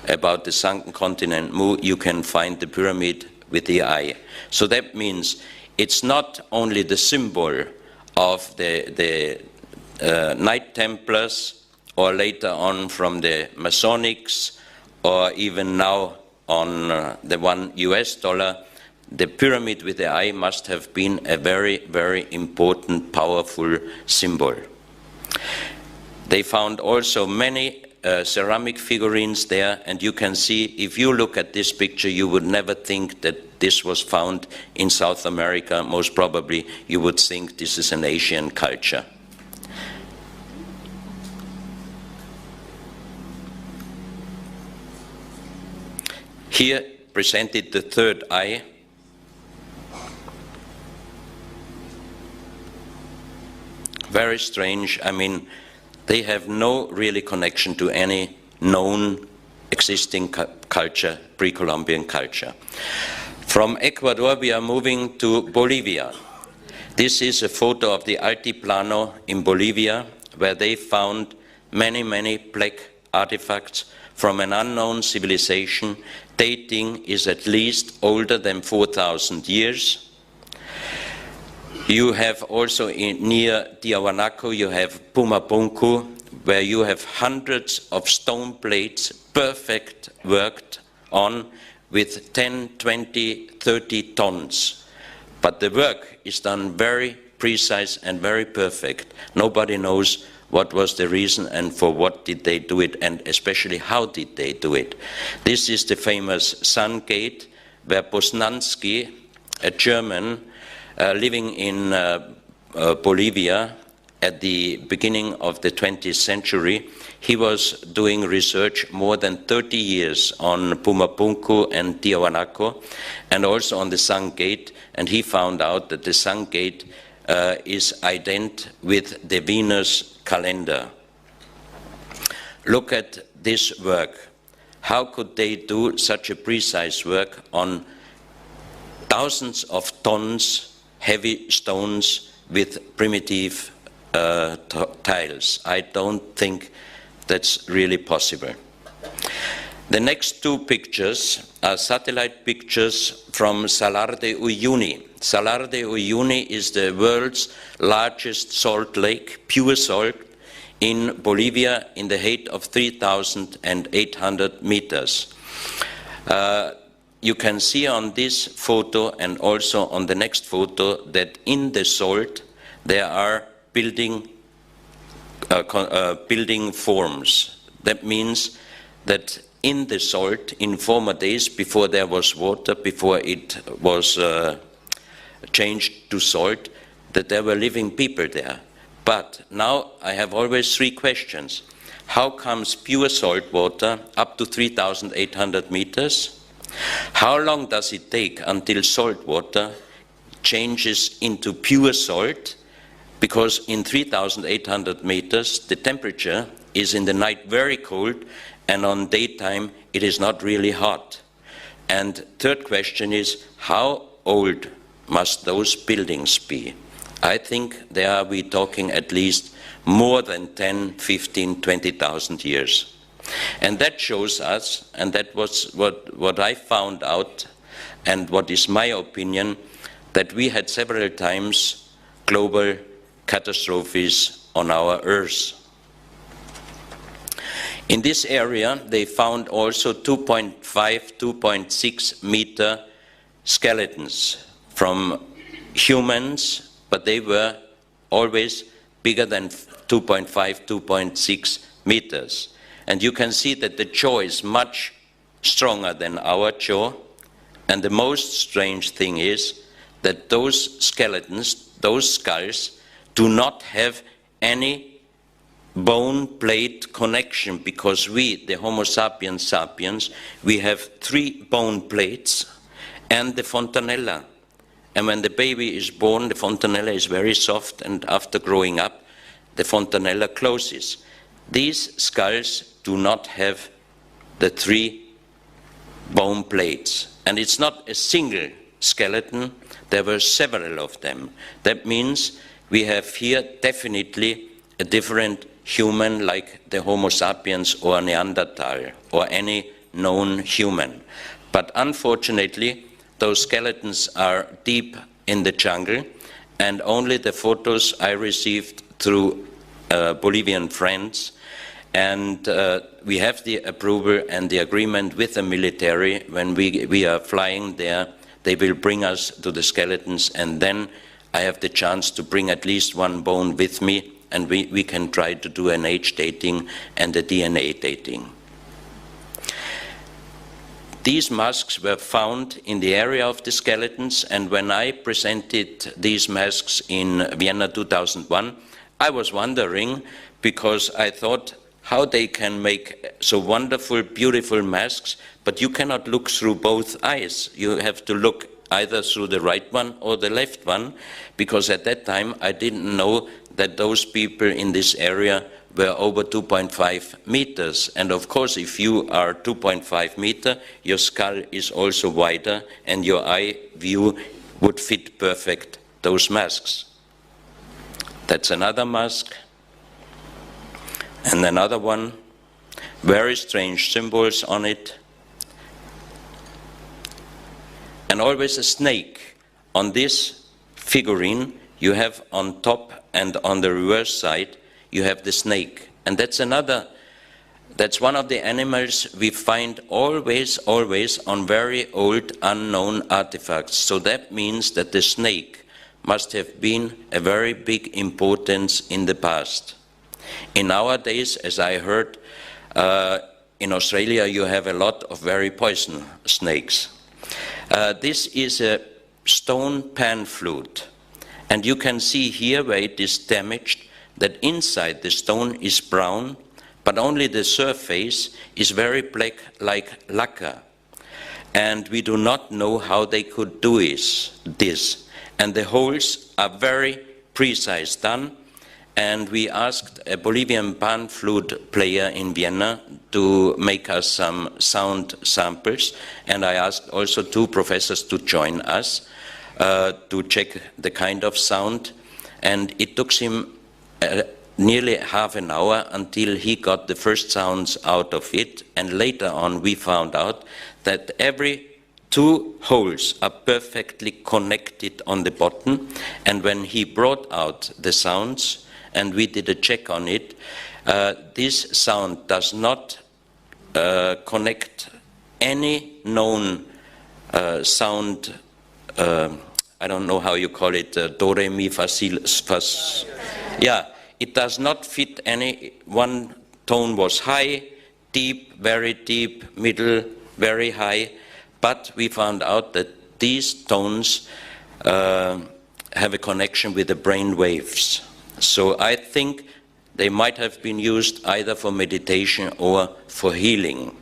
about the sunken continent Mu, you can find the pyramid with the eye. So that means it's not only the symbol of the Knight Templars, or later on from the Masonics, or even now on the $1 US. The pyramid with the eye must have been a very, very important, powerful symbol. They found also many ceramic figurines there, and you can see, if you look at this picture, you would never think that this was found in South America. Most probably you would think this is an Asian culture. Here presented the third eye. Very strange. I mean, they have no really connection to any known existing culture, pre-Columbian culture. From Ecuador we are moving to Bolivia. This is a photo of the Altiplano in Bolivia, where they found many, many black artifacts from an unknown civilization. Dating is at least older than 4,000 years. You have also near Tiahuanaco, you have Pumapunku, where you have hundreds of stone plates, perfect worked on with 10, 20, 30 tons. But the work is done very precise and very perfect. Nobody knows what was the reason and for what did they do it, and especially how did they do it. This is the famous Sun Gate, where Poznański, a German living in Bolivia at the beginning of the 20th century, he was doing research more than 30 years on Pumapunku and Tiahuanaco, and also on the Sun Gate, and he found out that the Sun Gate is ident with the Venus calendar. Look at this work. How could they do such a precise work on thousands of tons heavy stones with primitive tiles? I don't think that's really possible. The next two pictures are satellite pictures from Salar de Uyuni. Salar de Uyuni is the world's largest salt lake, pure salt, in Bolivia in the height of 3,800 meters. You can see on this photo and also on the next photo that in the salt there are building forms. That means that in the salt, in former days, before there was water, before it was changed to salt, that there were living people there. But now I have always three questions. How comes pure salt water up to 3,800 meters? How long does it take until salt water changes into pure salt? Because in 3,800 meters, the temperature is in the night very cold, and on daytime it is not really hot. And third question is, how old must those buildings be? I think there we're talking at least more than 10, 15, 20,000 years. And that shows us, and that was what I found out, and what is my opinion, that we had several times global catastrophes on our Earth. In this area, they found also 2.5, 2.6 meter skeletons from humans, but they were always bigger than 2.5, 2.6 meters. And you can see that the jaw is much stronger than our jaw. And the most strange thing is that those skeletons, those skulls, do not have any bone plate connection, because we, the Homo sapiens sapiens, we have 3 bone plates and the fontanella. And when the baby is born, the fontanella is very soft, and after growing up, the fontanella closes. These skulls do not have the 3 bone plates. And it's not a single skeleton, there were several of them. That means we have here definitely a different human, like the Homo sapiens or Neanderthal or any known human. But unfortunately, those skeletons are deep in the jungle, and only the photos I received through Bolivian friends, and we have the approval and the agreement with the military. When we are flying there, they will bring us to the skeletons, and then I have the chance to bring at least 1 bone with me, and we can try to do an age dating and a DNA dating. These masks were found in the area of the skeletons, and when I presented these masks in Vienna 2001, I was wondering, because I thought how they can make so wonderful, beautiful masks, but you cannot look through both eyes. You have to look either through the right one or the left one, because at that time I didn't know that those people in this area were over 2.5 meters. And of course, if you are 2.5 meter, your skull is also wider, and your eye view would fit perfect those masks. That's another mask. And another one, very strange symbols on it. And always a snake. On this figurine, you have on top and on the reverse side, you have the snake. And that's one of the animals we find always on very old unknown artifacts. So that means that the snake must have been a very big importance in the past. In our days, as I heard, in Australia you have a lot of very poisonous snakes. This is a stone pan flute, and you can see here where it is damaged that inside the stone is brown, but only the surface is very black like lacquer. And we do not know how they could do this. And the holes are very precise done. And we asked a Bolivian pan flute player in Vienna to make us some sound samples. And I asked also 2 professors to join us to check the kind of sound. And it took him nearly half an hour until he got the first sounds out of it. And later on we found out that every 2 holes are perfectly connected on the bottom. And when he brought out the sounds and we did a check on it, this sound does not connect any known sound, I don't know how you call it, do, re, mi, fa, si, yeah, it does not fit any. One tone was high, deep, very deep, middle, very high, but we found out that these tones have a connection with the brain waves. So I think they might have been used either for meditation or for healing.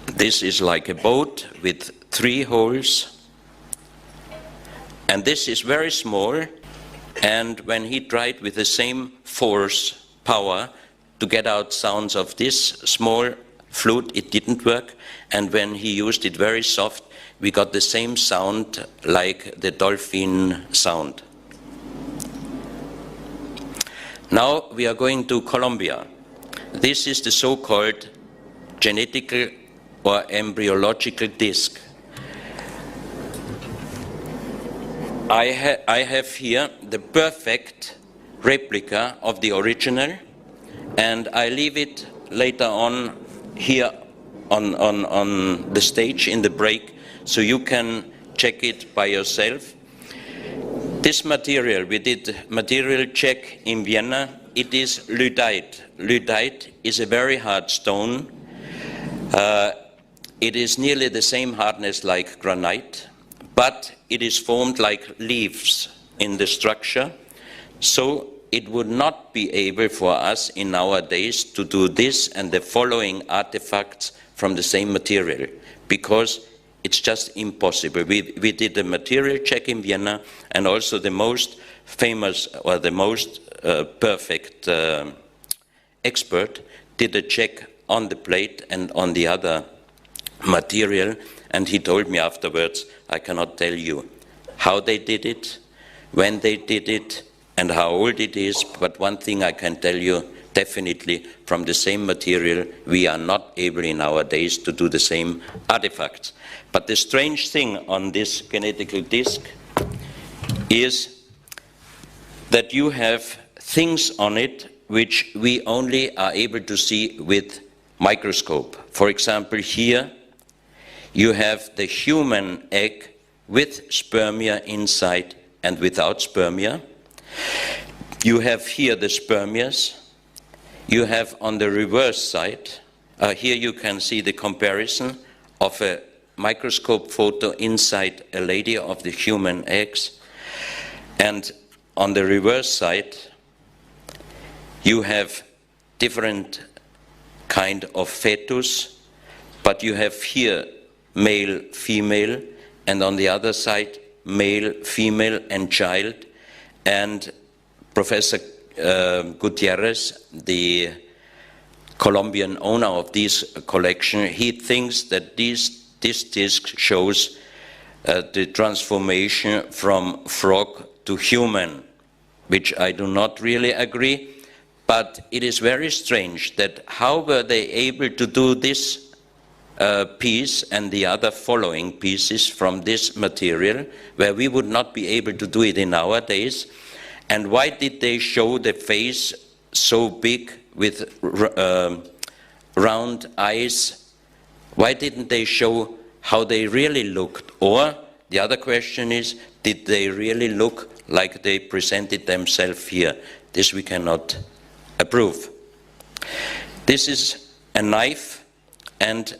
This is like a boat with 3 holes. And this is very small, and when he tried with the same force, power, to get out sounds of this small flute, it didn't work. And when he used it very soft, we got the same sound like the dolphin sound. Now we are going to Colombia. This is the so-called genetical or embryological disc. I have here the perfect replica of the original, and I leave it later on here on the stage in the break, so you can check it by yourself. This material, we did material check in Vienna. It is lyddite. Lyddite is a very hard stone. It is nearly the same hardness like granite, but it is formed like leaves in the structure, so it would not be able for us in our days to do this and the following artifacts from the same material, because it's just impossible. We did a material check in Vienna, and also the most famous or the most perfect expert did a check on the plate and on the other material, and he told me afterwards, I cannot tell you how they did it, when they did it, and how old it is, but one thing I can tell you, definitely from the same material, we are not able in our days to do the same artifacts. But the strange thing on this genetical disc is that you have things on it which we only are able to see with microscope. For example, here you have the human egg with spermia inside and without spermia. You have here the spermias. You have on the reverse side, here you can see the comparison of a microscope photo inside a lady of the human eggs. And on the reverse side, you have different kind of fetus, but you have here male, female, and on the other side, male, female, and child. And Professor Gutierrez, the Colombian owner of this collection, he thinks that this disc shows the transformation from frog to human, which I do not really agree. But it is very strange that how were they able to do this piece and the other following pieces from this material, where we would not be able to do it in our days. And why did they show the face so big with round eyes? Why didn't they show how they really looked? Or the other question is, did they really look like they presented themselves here? This we cannot approve. This is a knife, and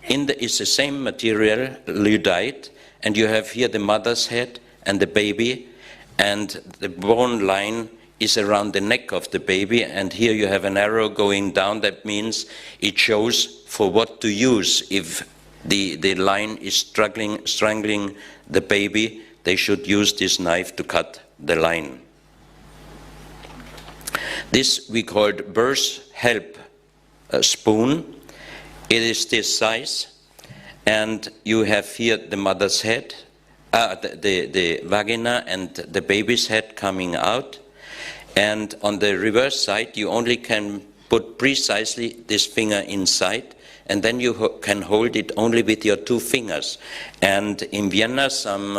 it's the same material, lyddite, and you have here the mother's head and the baby, and the bone line is around the neck of the baby, and here you have an arrow going down. That means it shows for what to use. If the line is strangling the baby, they should use this knife to cut the line. This we called birth help spoon. It is this size, and you have here the mother's head, the vagina and the baby's head coming out. And on the reverse side, you only can put precisely this finger inside, and then you can hold it only with your 2 fingers. And in Vienna, some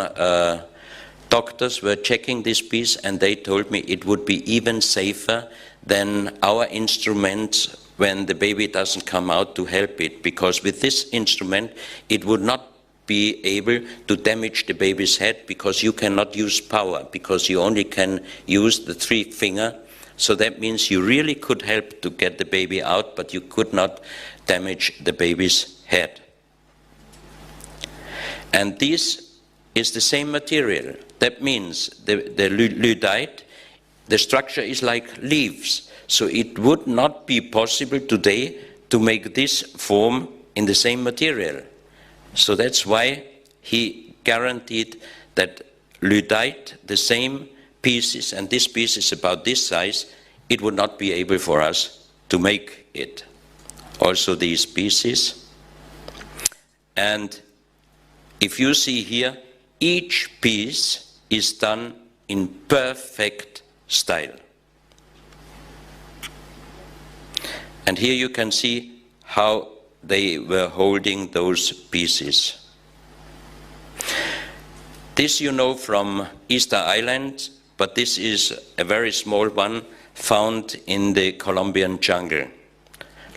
doctors were checking this piece, and they told me it would be even safer than our instruments when the baby doesn't come out to help it, because with this instrument it would not be able to damage the baby's head, because you cannot use power, because you only can use the 3 finger. So that means you really could help to get the baby out, but you could not damage the baby's head. And this is the same material. That means the lyddite, the structure is like leaves. So it would not be possible today to make this form in the same material. So that's why he guaranteed that lyddite, the same pieces, and this piece is about this size, it would not be able for us to make it. Also these pieces. And if you see here, each piece is done in perfect style. And here you can see how they were holding those pieces. This you know from Easter Island, but this is a very small one found in the Colombian jungle.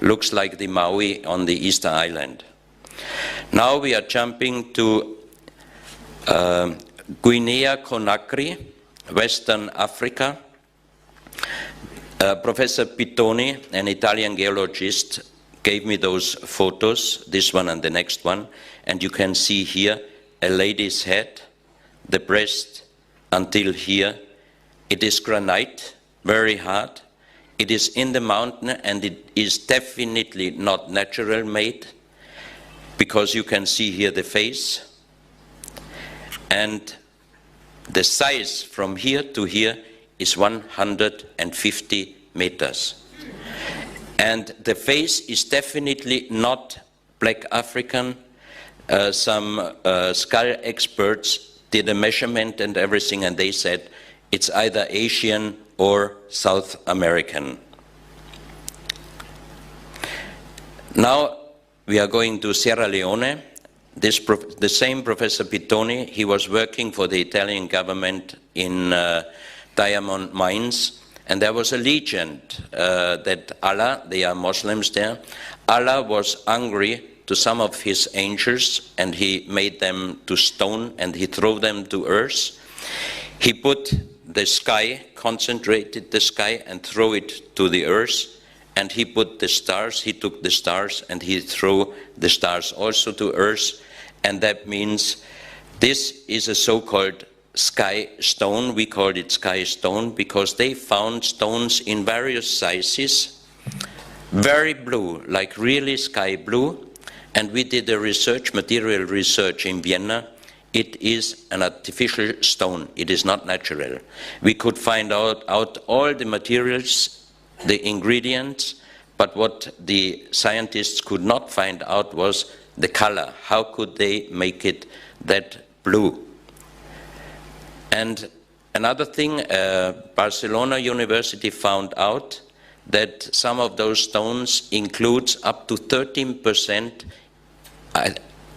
Looks like the Maui on the Easter Island. Now we are jumping to Guinea-Conakry, Western Africa. Professor Pittoni, an Italian geologist, gave me those photos, this one and the next one, and you can see here a lady's head, the breast until here. It is granite, very hard. It is in the mountain, and it is definitely not natural made, because you can see here the face. And the size from here to here is 150 meters. And the face is definitely not black African. Some skull experts did a measurement and everything, and they said it's either Asian or South American. Now we are going to Sierra Leone. The same Professor Pittoni, he was working for the Italian government in diamond mines, and there was a legend that Allah, they are Muslims there, Allah was angry to some of his angels, and he made them to stone, and he threw them to earth. He put the sky, concentrated the sky, and threw it to the earth, and he put the stars, he took the stars, and he threw the stars also to earth, and that means this is a so-called sky stone. We called it sky stone because they found stones in various sizes, very blue, like really sky blue, and we did a research, material research in Vienna. It is an artificial stone, it is not natural. We could find out all the materials, the ingredients, but what the scientists could not find out was the color. How could they make it that blue? And another thing, Barcelona University found out that some of those stones includes up to 13%,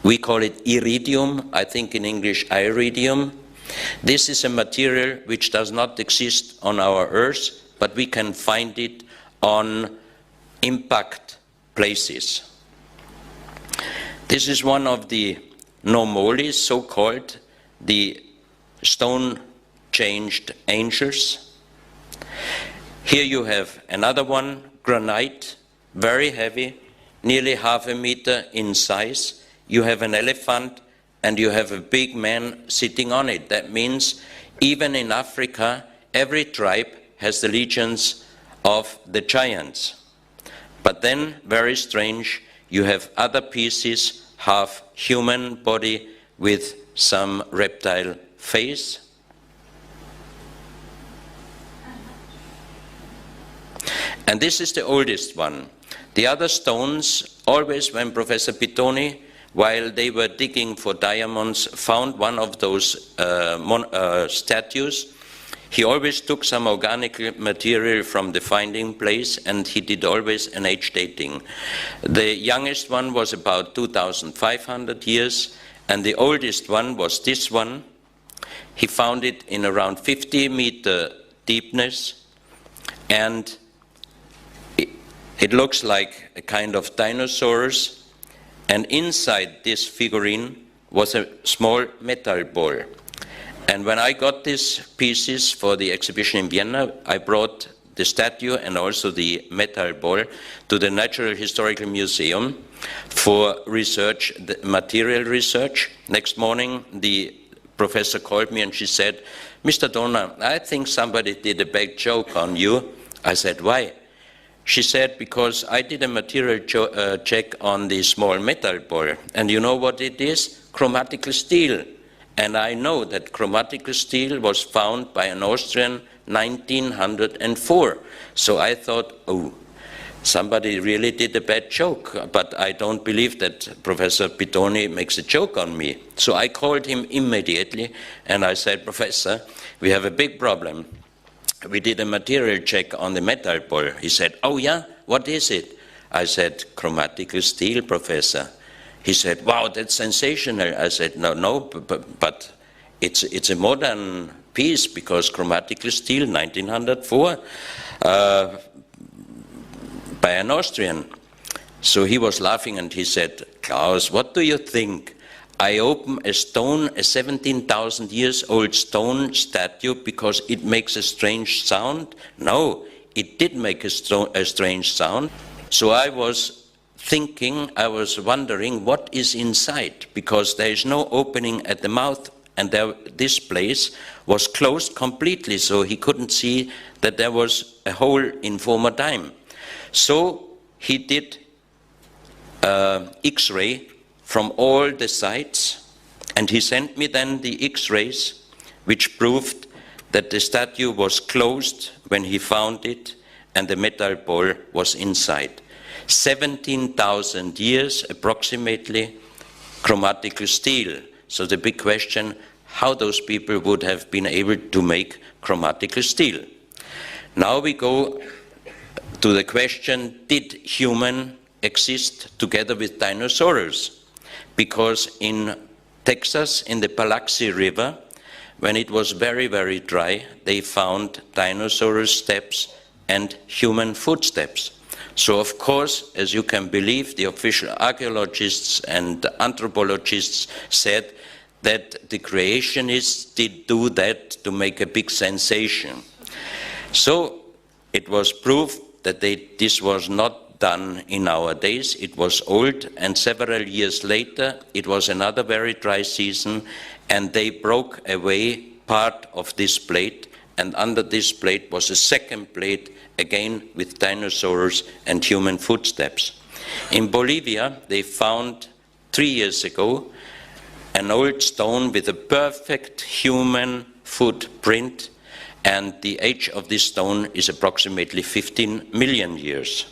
we call it iridium, I think in English iridium, This is a material which does not exist on our Earth, but we can find it on impact places. This is one of the Normolis, so-called, the stone-changed angels. Here you have another one, granite, very heavy, nearly half a meter in size. You have an elephant and you have a big man sitting on it. That means even in Africa, every tribe has the legions of the giants. But then, very strange, you have other pieces, half human body with some reptile face. And this is the oldest one. The other stones, always when Professor Pittoni, while they were digging for diamonds, found one of those statues, he always took some organic material from the finding place, and he did always an age dating. The youngest one was about 2,500 years, and the oldest one was this one. He found it in around 50-meter deepness, and it looks like a kind of dinosaurs, and inside this figurine was a small metal ball. And when I got these pieces for the exhibition in Vienna, I brought the statue and also the metal ball to the Natural Historical Museum for research, the material research. Next morning, the professor called me and she said, "Mr. Donner, I think somebody did a bad joke on you." I said, "Why?" She said, "Because I did a material check on the small metal ball, and you know what it is? Chromatical steel. And I know that chromatical steel was found by an Austrian 1904. So I thought, oh, somebody really did a bad joke, but I don't believe that Professor Pittoni makes a joke on me. So I called him immediately and I said, "Professor, we have a big problem. We did a material check on the metal ball." He said, "Oh yeah, what is it?" I said, "Chromatical steel, Professor." He said, "Wow, that's sensational." I said, no, but it's a modern piece because chromatical steel, 1904, by an Austrian. So he was laughing and he said, "Klaus, what do you think? I open a stone, a 17,000 years old stone statue because it makes a strange sound?" No, it did make a strange sound. So I was thinking, I was wondering what is inside, because there is no opening at the mouth, and this place was closed completely, so he couldn't see that there was a hole in former time. So he did X-ray from all the sides, and he sent me then the X-rays, which proved that the statue was closed when he found it, and the metal ball was inside. 17,000 years approximately, chromatical steel. So the big question, how those people would have been able to make chromatical steel. Now we go to the question, did human exist together with dinosaurs? Because in Texas, in the Biloxi River, when it was very, very dry, they found dinosaur steps and human footsteps. So of course, as you can believe, the official archaeologists and anthropologists said that the creationists did do that to make a big sensation. So it was proved that this was not done in our days. It was old, and several years later, it was another very dry season, and they broke away part of this plate, and under this plate was a second plate, again with dinosaurs and human footsteps. In Bolivia, they found 3 years ago an old stone with a perfect human footprint, and the age of this stone is approximately 15 million years.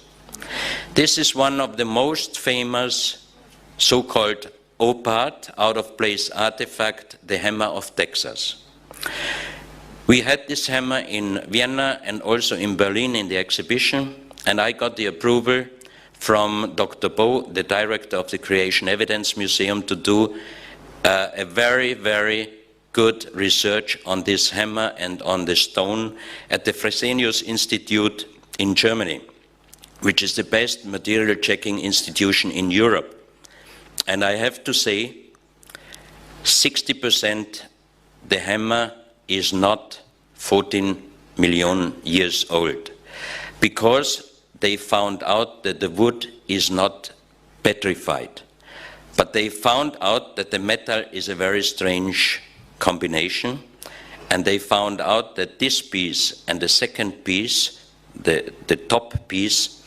This is one of the most famous so-called OPART, out-of-place artifact, the hammer of Texas. We had this hammer in Vienna and also in Berlin in the exhibition, and I got the approval from Dr. Bo, the director of the Creation Evidence Museum, to do a very, very good research on this hammer and on the stone at the Fresenius Institute in Germany, which is the best material checking institution in Europe. And I have to say, 60% the hammer is not 14 million years old, because they found out that the wood is not petrified. But they found out that the metal is a very strange combination, and they found out that this piece and the second piece, the top piece,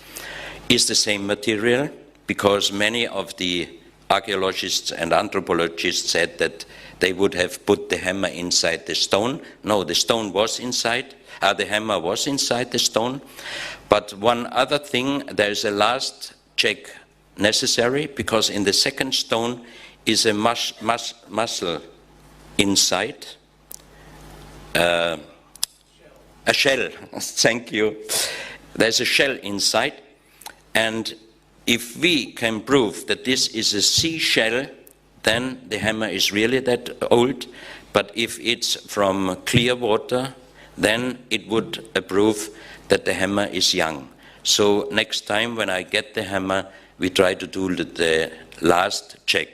is the same material, because many of the archaeologists and anthropologists said that they would have put the hammer inside the stone. No, the stone was inside, the hammer was inside the stone. But one other thing, there is a last check necessary, because in the second stone is a muscle inside, a shell, thank you. There's a shell inside, and if we can prove that this is a seashell, then the hammer is really that old. But if it's from clear water, then it would prove that the hammer is young. So next time when I get the hammer, we try to do the last check.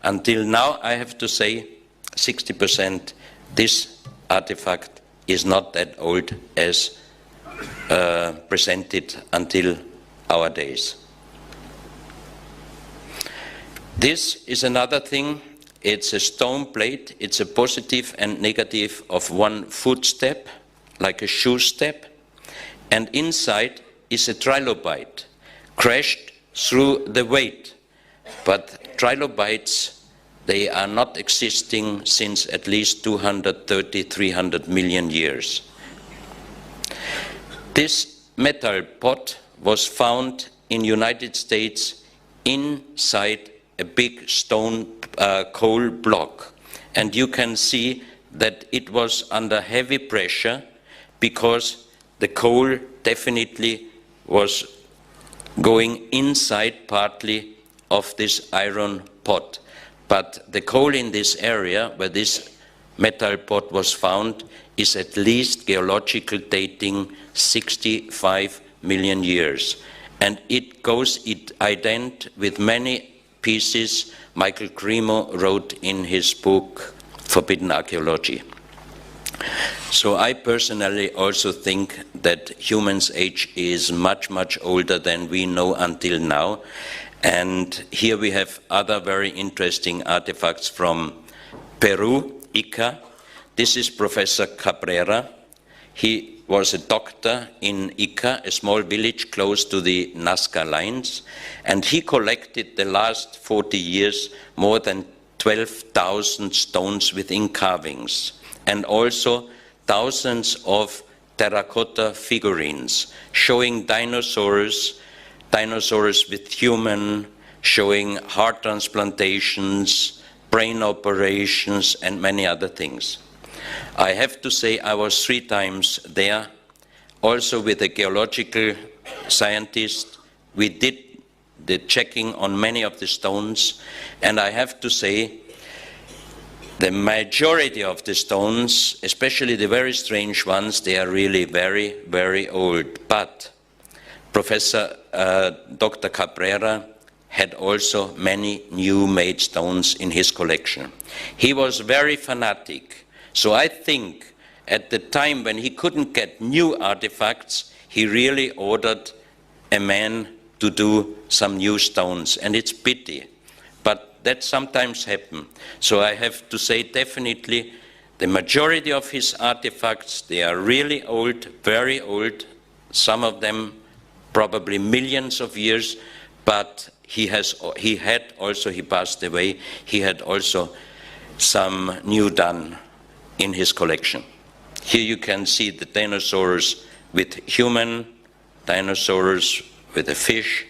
Until now, I have to say 60% this artifact is not that old as presented until our days. This is another thing. It's a stone plate. It's a positive and negative of one footstep, like a shoe step. And inside is a trilobite, crashed through the weight. But trilobites, they are not existing since at least 230, 300 million years. This metal pot was found in United States inside a big stone coal block. And you can see that it was under heavy pressure, because the coal definitely was going inside partly of this iron pot. But the coal in this area where this metal pot was found is at least geological dating 65 million years. And it goes ident with many pieces Michael Cremo wrote in his book Forbidden Archaeology. So I personally also think that humans' age is much, much older than we know until now. And here we have other very interesting artifacts from Peru, Ica. This is Professor Cabrera. He was a doctor in Ica, a small village close to the Nazca lines, and he collected the last 40 years more than 12,000 stones within carvings, and also thousands of terracotta figurines showing dinosaurs with human, showing heart transplantations, brain operations, and many other things. I have to say I was 3 times there, also with a geological scientist. We did the checking on many of the stones, and I have to say the majority of the stones, especially the very strange ones, they are really very, very old. But Professor Dr. Cabrera had also many new-made stones in his collection. He was very fanatic. So I think at the time when he couldn't get new artifacts, he really ordered a man to do some new stones, and it's pity. But that sometimes happens. So I have to say definitely the majority of his artifacts, they are really old, very old, some of them probably millions of years, but he passed away, he had also some new done in his collection. Here you can see the dinosaurs with human, dinosaurs with a fish,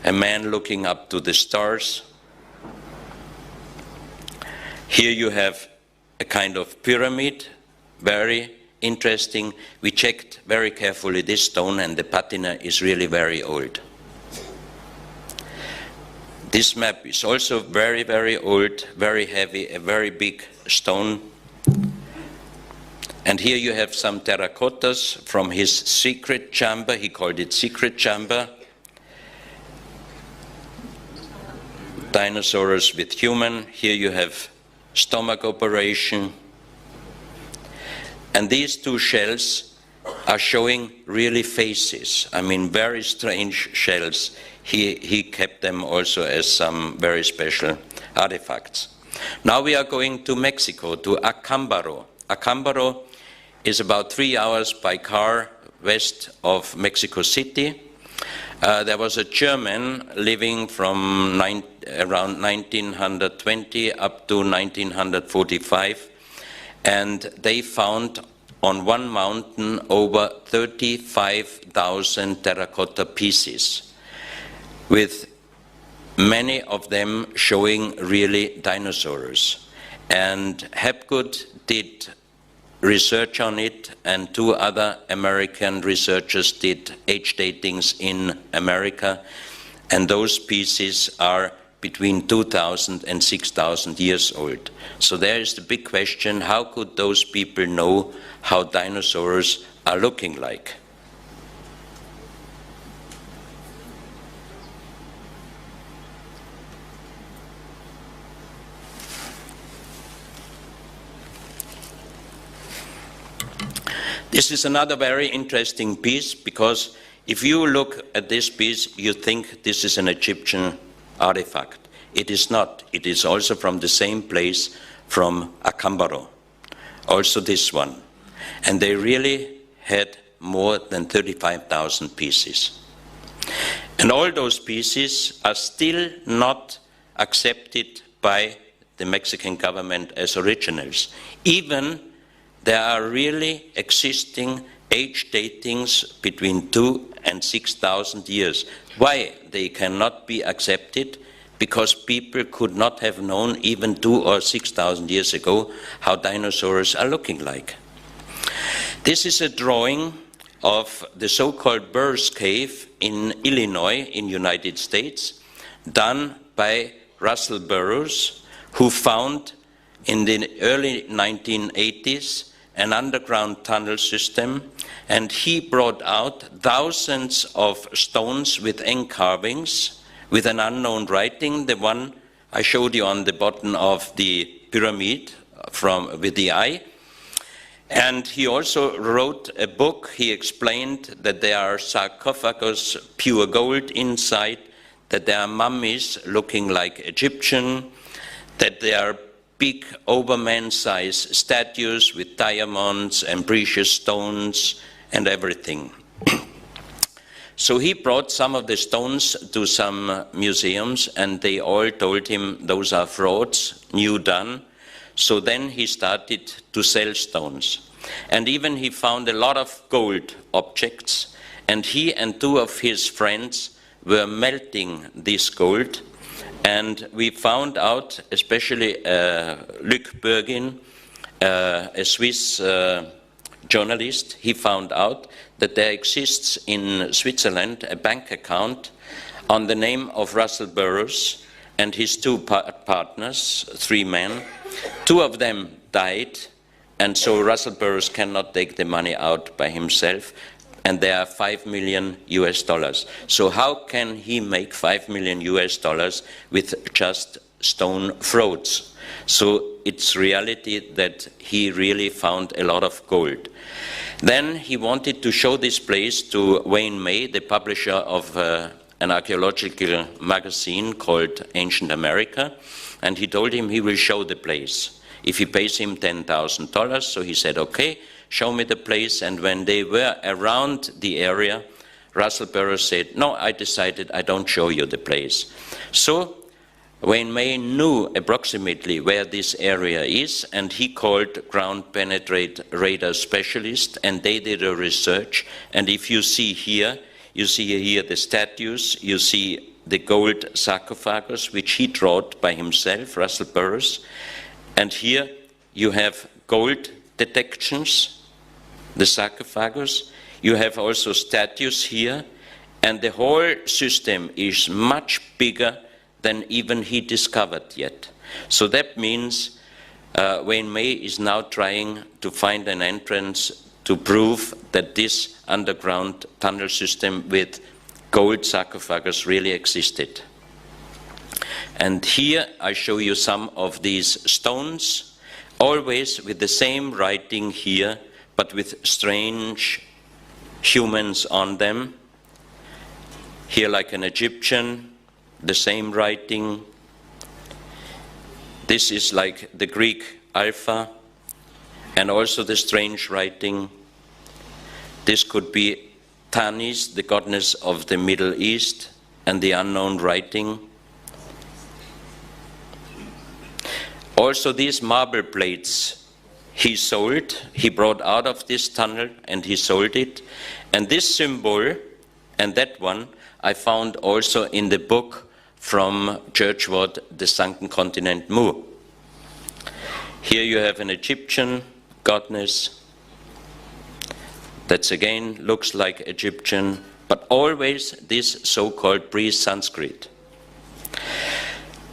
a man looking up to the stars. Here you have a kind of pyramid, very interesting. We checked very carefully this stone, and the patina is really very old. This map is also very, very old, very heavy, a very big stone. And here you have some terracottas from his secret chamber. He called it secret chamber. Dinosaurs with human. Here you have stomach operation. And these two shells are showing really faces. I mean, very strange shells. He kept them also as some very special artifacts. Now we are going to Mexico, to Acámbaro. Acámbaro is about 3 hours by car west of Mexico City. There was a German living from around 1920 up to 1945, and they found on one mountain over 35,000 terracotta pieces, with many of them showing really dinosaurs. And Hapgood did research on it, and 2 other American researchers did age datings in America, and those pieces are between 2,000 and 6,000 years old. So there is the big question, how could those people know how dinosaurs are looking like? This is another very interesting piece, because if you look at this piece, you think this is an Egyptian artifact. It is not. It is also from the same place, from Acámbaro. Also this one. And they really had more than 35,000 pieces. And all those pieces are still not accepted by the Mexican government as originals. Even there are really existing age datings between 2,000 and 6,000 years. Why they cannot be accepted? Because people could not have known even 2,000 or 6,000 years ago how dinosaurs are looking like. This is a drawing of the so-called Burrs Cave in Illinois, in United States, done by Russell Burroughs, who found in the early 1980s an underground tunnel system, and he brought out thousands of stones with end carvings with an unknown writing, the one I showed you on the bottom of the pyramid with the eye. And he also wrote a book. He explained that there are sarcophagus, pure gold inside, that there are mummies looking like Egyptian, that there are big overman-sized statues with diamonds and precious stones and everything. So he brought some of the stones to some museums, and they all told him those are frauds, new done. So then he started to sell stones. And even he found a lot of gold objects, and he and 2 of his friends were melting this gold. And we found out, especially Luc Bergin, a Swiss journalist, he found out that there exists in Switzerland a bank account on the name of Russell Burroughs and his 2 partners, 3 men. 2 of them died, and so Russell Burroughs cannot take the money out by himself, and there are $5 million US. So how can he make $5 million US with just stone frauds? So it's reality that he really found a lot of gold. Then he wanted to show this place to Wayne May, the publisher of an archaeological magazine called Ancient America, and he told him he will show the place if he pays him $10,000. So he said, okay, show me the place. And when they were around the area, Russell Burroughs said, no, I decided I don't show you the place. So Wayne May knew approximately where this area is, and he called ground penetrate radar specialists, and they did a research. And if you see here the statues, you see the gold sarcophagus, which he wrought by himself, Russell Burroughs. And here you have gold detections, the sarcophagus. You have also statues here, and the whole system is much bigger than even he discovered yet. So that means Wayne May is now trying to find an entrance to prove that this underground tunnel system with gold sarcophagus really existed. And here I show you some of these stones, always with the same writing here, but with strange humans on them. Here like an Egyptian, the same writing. This is like the Greek Alpha, and also the strange writing. This could be Tanis, the goddess of the Middle East, and the unknown writing. Also these marble plates he sold, he brought out of this tunnel and he sold it. And this symbol and that one I found also in the book from Churchward, The Sunken Continent Mu. Here you have an Egyptian goddess. That again looks like Egyptian, but always this so-called pre-Sanskrit.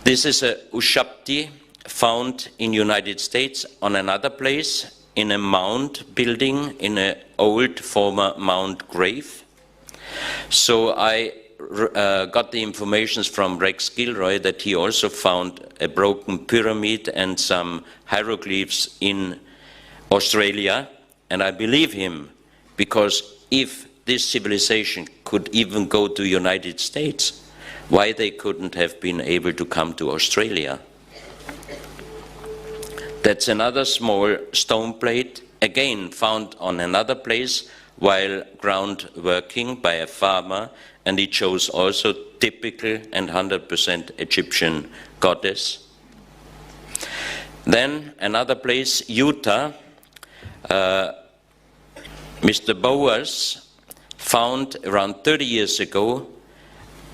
This is a Ushabti found in United States on another place in a mound building in an old former mound grave. So I got the information from Rex Gilroy that he also found a broken pyramid and some hieroglyphs in Australia, and I believe him, because if this civilization could even go to United States, why they couldn't have been able to come to Australia? That's another small stone plate, again found on another place while ground working by a farmer, and it shows also typical and 100% Egyptian goddess. Then another place, Utah, Mr. Bowers found around 30 years ago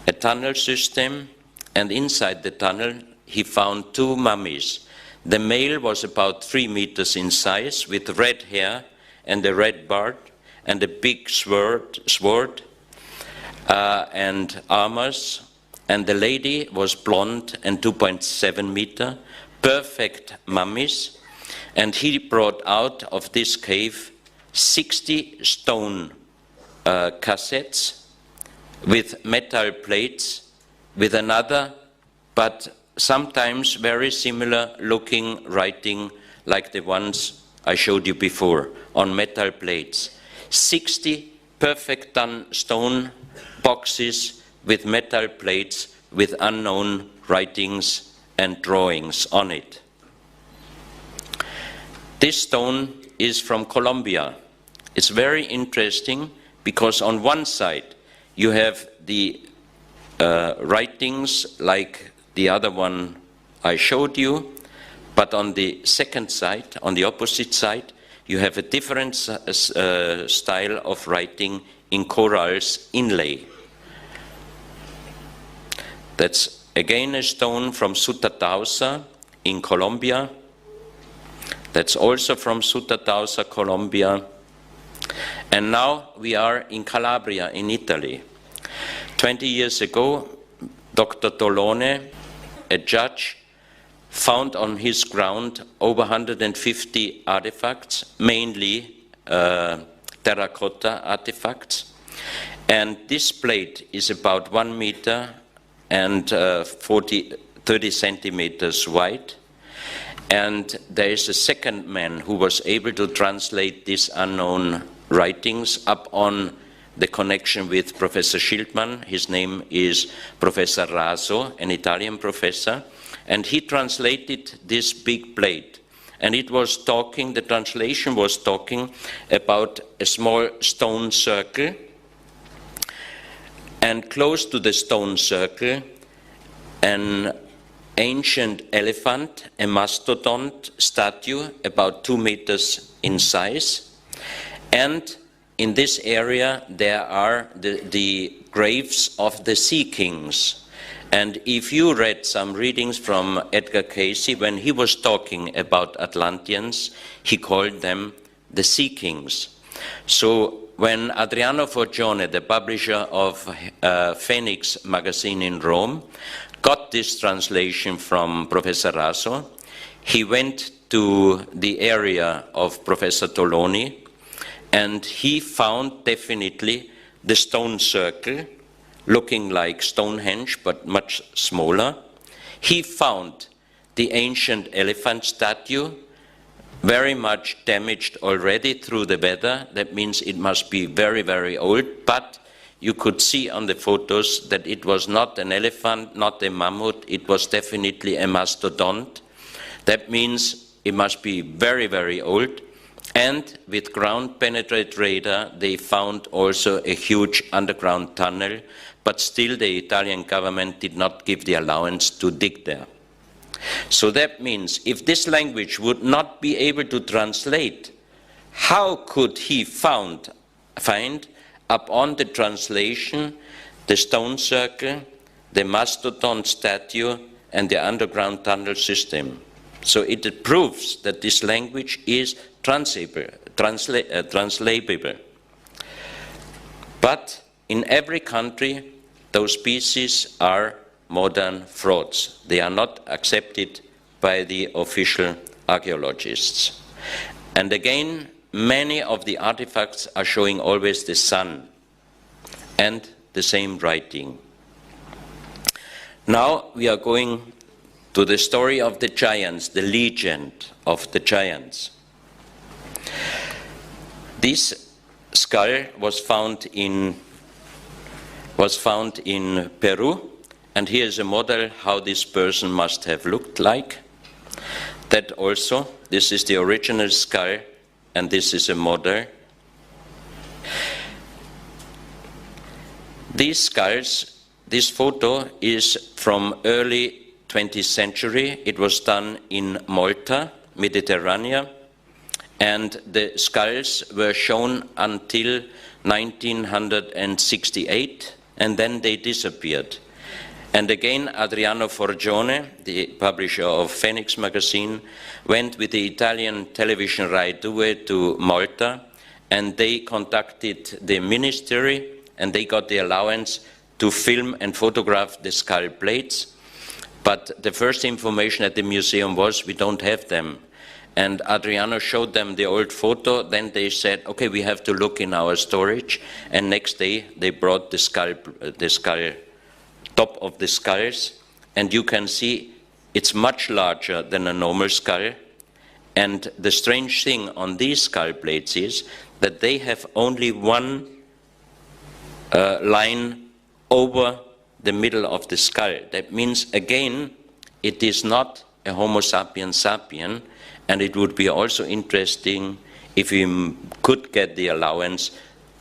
a tunnel system, and inside the tunnel he found two mummies. The male was about 3 meters in size with red hair and a red beard and a big sword and armors, and the lady was blonde and 2.7 meter, perfect mummies, and he brought out of this cave 60 stone cassettes with metal plates with another, but sometimes very similar looking writing like the ones I showed you before on metal plates. 60 perfect done stone boxes with metal plates with unknown writings and drawings on it. This stone is from Colombia. It's very interesting because on one side you have the writings like the other one I showed you, but on the second side, on the opposite side, you have a different style of writing in corals inlay. That's again a stone from Sutatausa in Colombia. That's also from Sutatausa, Colombia. And now we are in Calabria, in Italy. 20 years ago, Dr. Tolone, a judge, found on his ground over 150 artifacts, mainly terracotta artifacts. And this plate is about 1 meter and 30 centimeters wide. And there is a second man who was able to translate these unknown writings up on the connection with Professor Schildmann. His name is Professor Raso, an Italian professor, and he translated this big plate. And it was talking, the translation was talking about a small stone circle, and close to the stone circle, an ancient elephant, a mastodon statue about 2 meters in size, and in this area there are the graves of the sea kings. And if you read some readings from Edgar Cayce, when he was talking about Atlanteans, he called them the sea kings. So when Adriano Forgione, the publisher of Phoenix magazine in Rome, got this translation from Professor Raso. He went to the area of Professor Toloni, and he found definitely the stone circle, looking like Stonehenge, but much smaller. He found the ancient elephant statue, very much damaged already through the weather. That means it must be very, very old, but you could see on the photos that it was not an elephant, not a mammoth, it was definitely a mastodont. That means it must be very, very old. And with ground penetrate radar, they found also a huge underground tunnel, but still the Italian government did not give the allowance to dig there. So that means if this language would not be able to translate, how could he find upon the translation the stone circle, the mastodon statue, and the underground tunnel system? So it proves that this language is translatable. But in every country, those pieces are modern frauds. They are not accepted by the official archaeologists. And again, many of the artifacts are showing always the sun and the same writing. Now we are going to the story of the giants, the legend of the giants. This skull was found in Peru, and here is a model how this person must have looked like. That also, this is the original skull, and this is a model. These skulls, this photo is from early 20th century. It was done in Malta, Mediterranean, and the skulls were shown until 1968, and then they disappeared. And again, Adriano Forgione, the publisher of Phoenix magazine, went with the Italian television Rai 2 to Malta, and they contacted the ministry, and they got the allowance to film and photograph the skull plates. But the first information at the museum was, we don't have them. And Adriano showed them the old photo, then they said, okay, we have to look in our storage, and next day they brought the skull top of the skulls, and you can see it's much larger than a normal skull. And the strange thing on these skull plates is that they have only one line over the middle of the skull. That means, again, it is not a Homo sapiens sapien, and it would be also interesting if we could get the allowance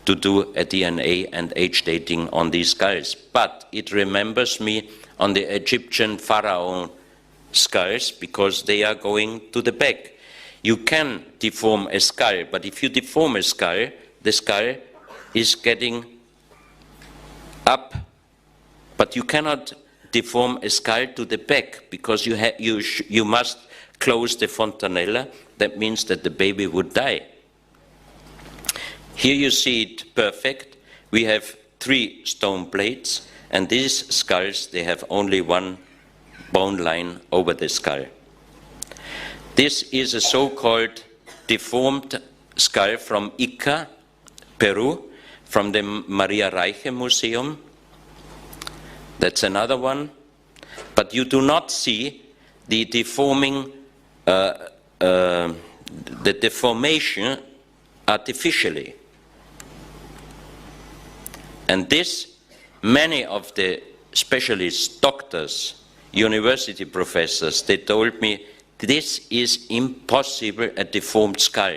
to do a DNA and age dating on these skulls. But it remembers me on the Egyptian pharaoh skulls, because they are going to the back. You can deform a skull, but if you deform a skull, the skull is getting up, but you cannot deform a skull to the back, because you must close the fontanella. That means that the baby would die. Here you see it perfect. We have 3 stone plates, and these skulls, they have only one bone line over the skull. This is a so-called deformed skull from Ica, Peru, from the Maria Reiche Museum. That's another one. But you do not see the deforming, the deformation artificially. And this, many of the specialists, doctors, university professors, they told me, this is impossible, a deformed skull,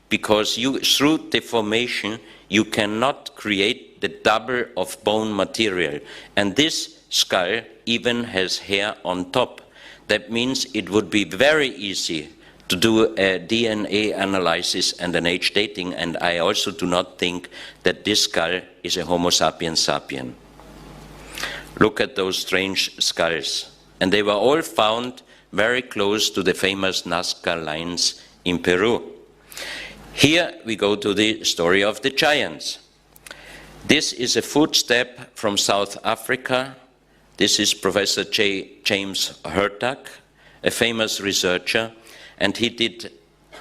because through deformation, you cannot create the double of bone material. And this skull even has hair on top. That means it would be very easy to do a DNA analysis and an age dating, and I also do not think that this skull is a Homo sapiens sapien. Look at those strange skulls. And they were all found very close to the famous Nazca lines in Peru. Here we go to the story of the giants. This is a footstep from South Africa This is Professor James Hurtak, a famous researcher, and he did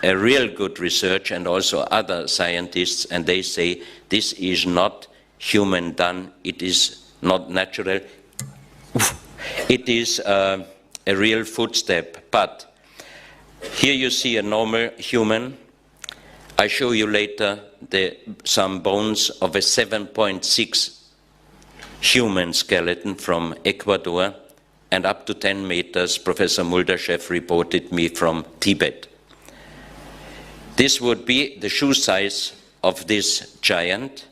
a real good research, and also other scientists, and they say this is not human done, it is not natural, it is a real footstep. But here you see a normal human. I show you later some bones of a 7.6 human skeleton from Ecuador, and up to 10 meters, Professor Muldashev reported me from Tibet. This would be the shoe size of this giant.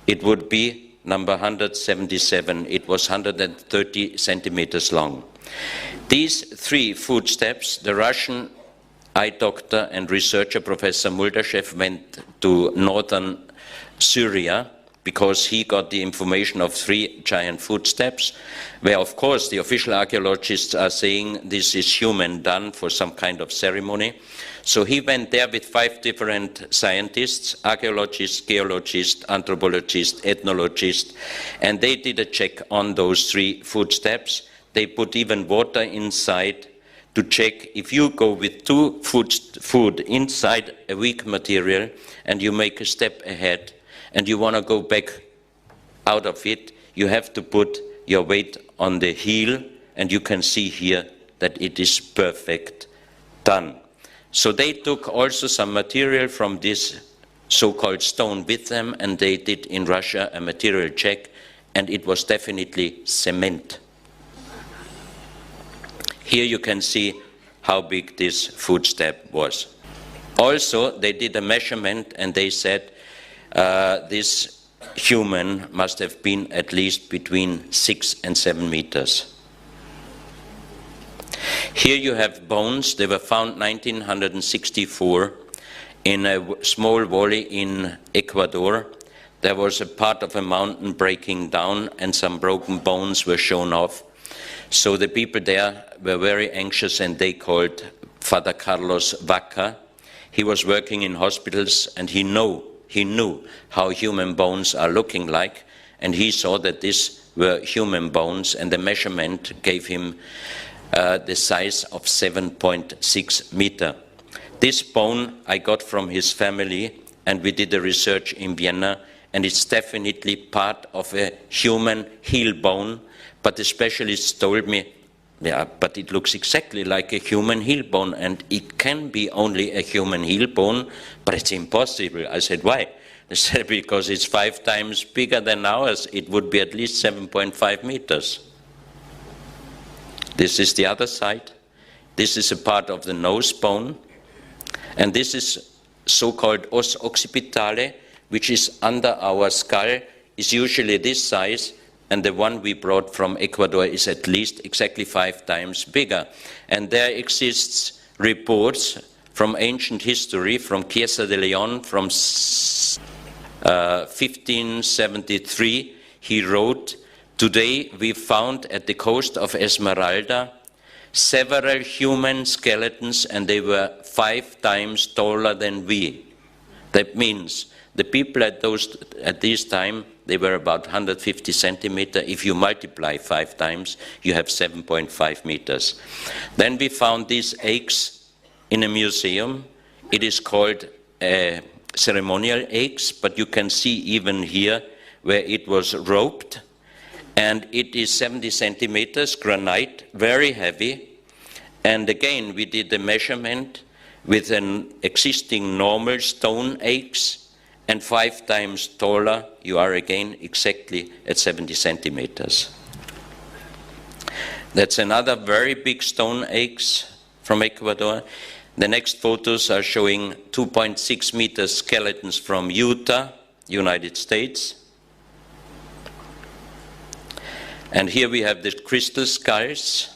It would be number 177. It was 130 centimeters long. These three footsteps, the Russian eye doctor and researcher Professor Muldashev went to northern Syria because he got the information of three giant footsteps, where of course the official archaeologists are saying this is human done for some kind of ceremony. So he went there with 5 different scientists, archaeologists, geologists, anthropologists, ethnologists, and they did a check on those 3 footsteps. They put even water inside to check if you go with 2 foot inside a weak material and you make a step ahead and you want to go back out of it, you have to put your weight on the heel, and you can see here that it is perfect done. So they took also some material from this so-called stone with them, and they did in Russia a material check, and it was definitely cement. Here you can see how big this footstep was. Also, they did a measurement, and they said this human must have been at least between 6 and 7 meters. Here you have bones. They were found 1964 in a small valley in Ecuador. There was a part of a mountain breaking down and some broken bones were shown off. So the people there were very anxious, and they called Father Carlos Vaca. He was working in hospitals, and he knew how human bones are looking like, and he saw that these were human bones, and the measurement gave him the size of 7.6 meter. This bone I got from his family, and we did the research in Vienna, and it's definitely part of a human heel bone, but the specialists told me, yeah, but it looks exactly like a human heel bone, and it can be only a human heel bone, but it's impossible. I said, why? They said, because it's 5 times bigger than ours. It would be at least 7.5 meters. This is the other side. This is a part of the nose bone, and this is so-called os occipitale, which is under our skull, is usually this size, and the one we brought from Ecuador is at least exactly 5 times bigger. And there exists reports from ancient history, from Chiesa de Leon, from 1573. He wrote, "Today we found at the coast of Esmeralda several human skeletons, and they were 5 times taller than we." That means the people at this time, they were about 150 centimeters. If you multiply 5 times, you have 7.5 meters. Then we found these eggs in a museum. It is called ceremonial eggs, but you can see even here where it was roped. And it is 70 centimeters, granite, very heavy. And again, we did the measurement with an existing normal stone eggs, and 5 times taller, you are again exactly at 70 centimeters. That's another very big stone eggs from Ecuador. The next photos are showing 2.6 meter skeletons from Utah, United States. And here we have the crystal skulls.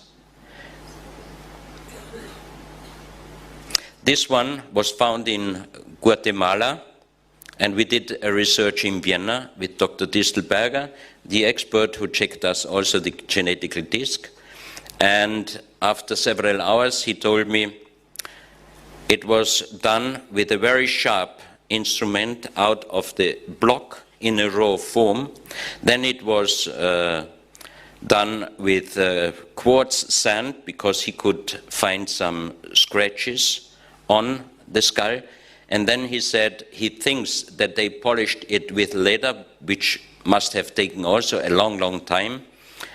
This one was found in Guatemala, and we did a research in Vienna with Dr. Distelberger, the expert who checked us also the genetical disc. And after several hours, he told me it was done with a very sharp instrument out of the block in a raw form. Then it was done with quartz sand, because he could find some scratches on the skull. And then he said he thinks that they polished it with leather, which must have taken also a long, long time.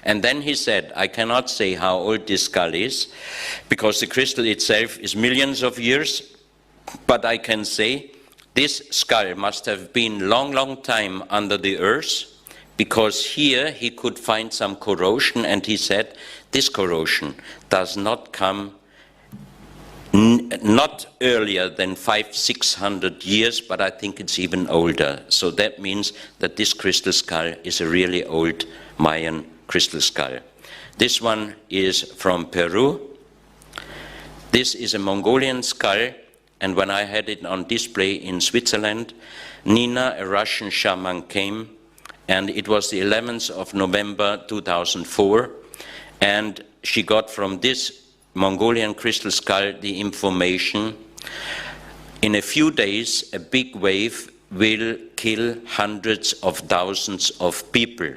And then he said, I cannot say how old this skull is, because the crystal itself is millions of years, but I can say this skull must have been long, long time under the earth, because here he could find some corrosion, and he said this corrosion does not come not earlier than 500–600 years, but I think it's even older. So that means that this crystal skull is a really old Mayan crystal skull. This one is from Peru. This is a Mongolian skull, and when I had it on display in Switzerland, Nina, a Russian shaman, came, and it was the 11th of November 2004, and she got from this Mongolian crystal skull the information: in a few days a big wave will kill hundreds of thousands of people.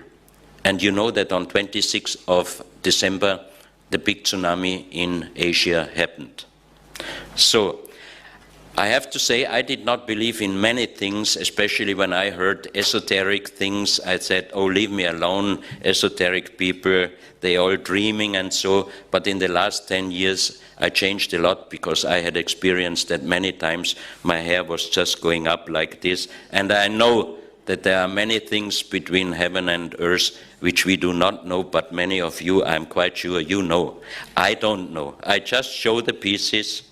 And you know that on 26th of December the big tsunami in Asia happened. So I have to say, I did not believe in many things, especially when I heard esoteric things. I said, oh, leave me alone, esoteric people, they all dreaming and so. But in the last 10 years, I changed a lot, because I had experienced that many times my hair was just going up like this. And I know that there are many things between heaven and earth which we do not know, but many of you, I'm quite sure you know. I don't know. I just show the pieces.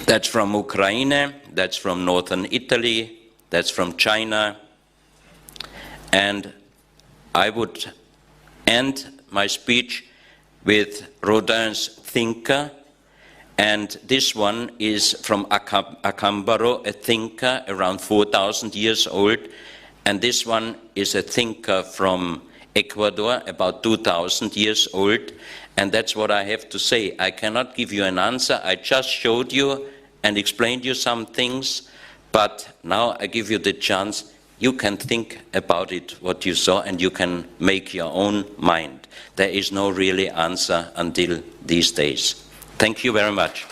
That's from Ukraine, that's from northern Italy, that's from China. And I would end my speech with Rodin's Thinker, and this one is from Acambaro, a thinker around 4,000 years old, and this one is a thinker from Ecuador, about 2,000 years old. And that's what I have to say. I cannot give you an answer. I just showed you and explained you some things, but now I give you the chance. You can think about it, what you saw, and you can make your own mind. There is no really answer until these days. Thank you very much.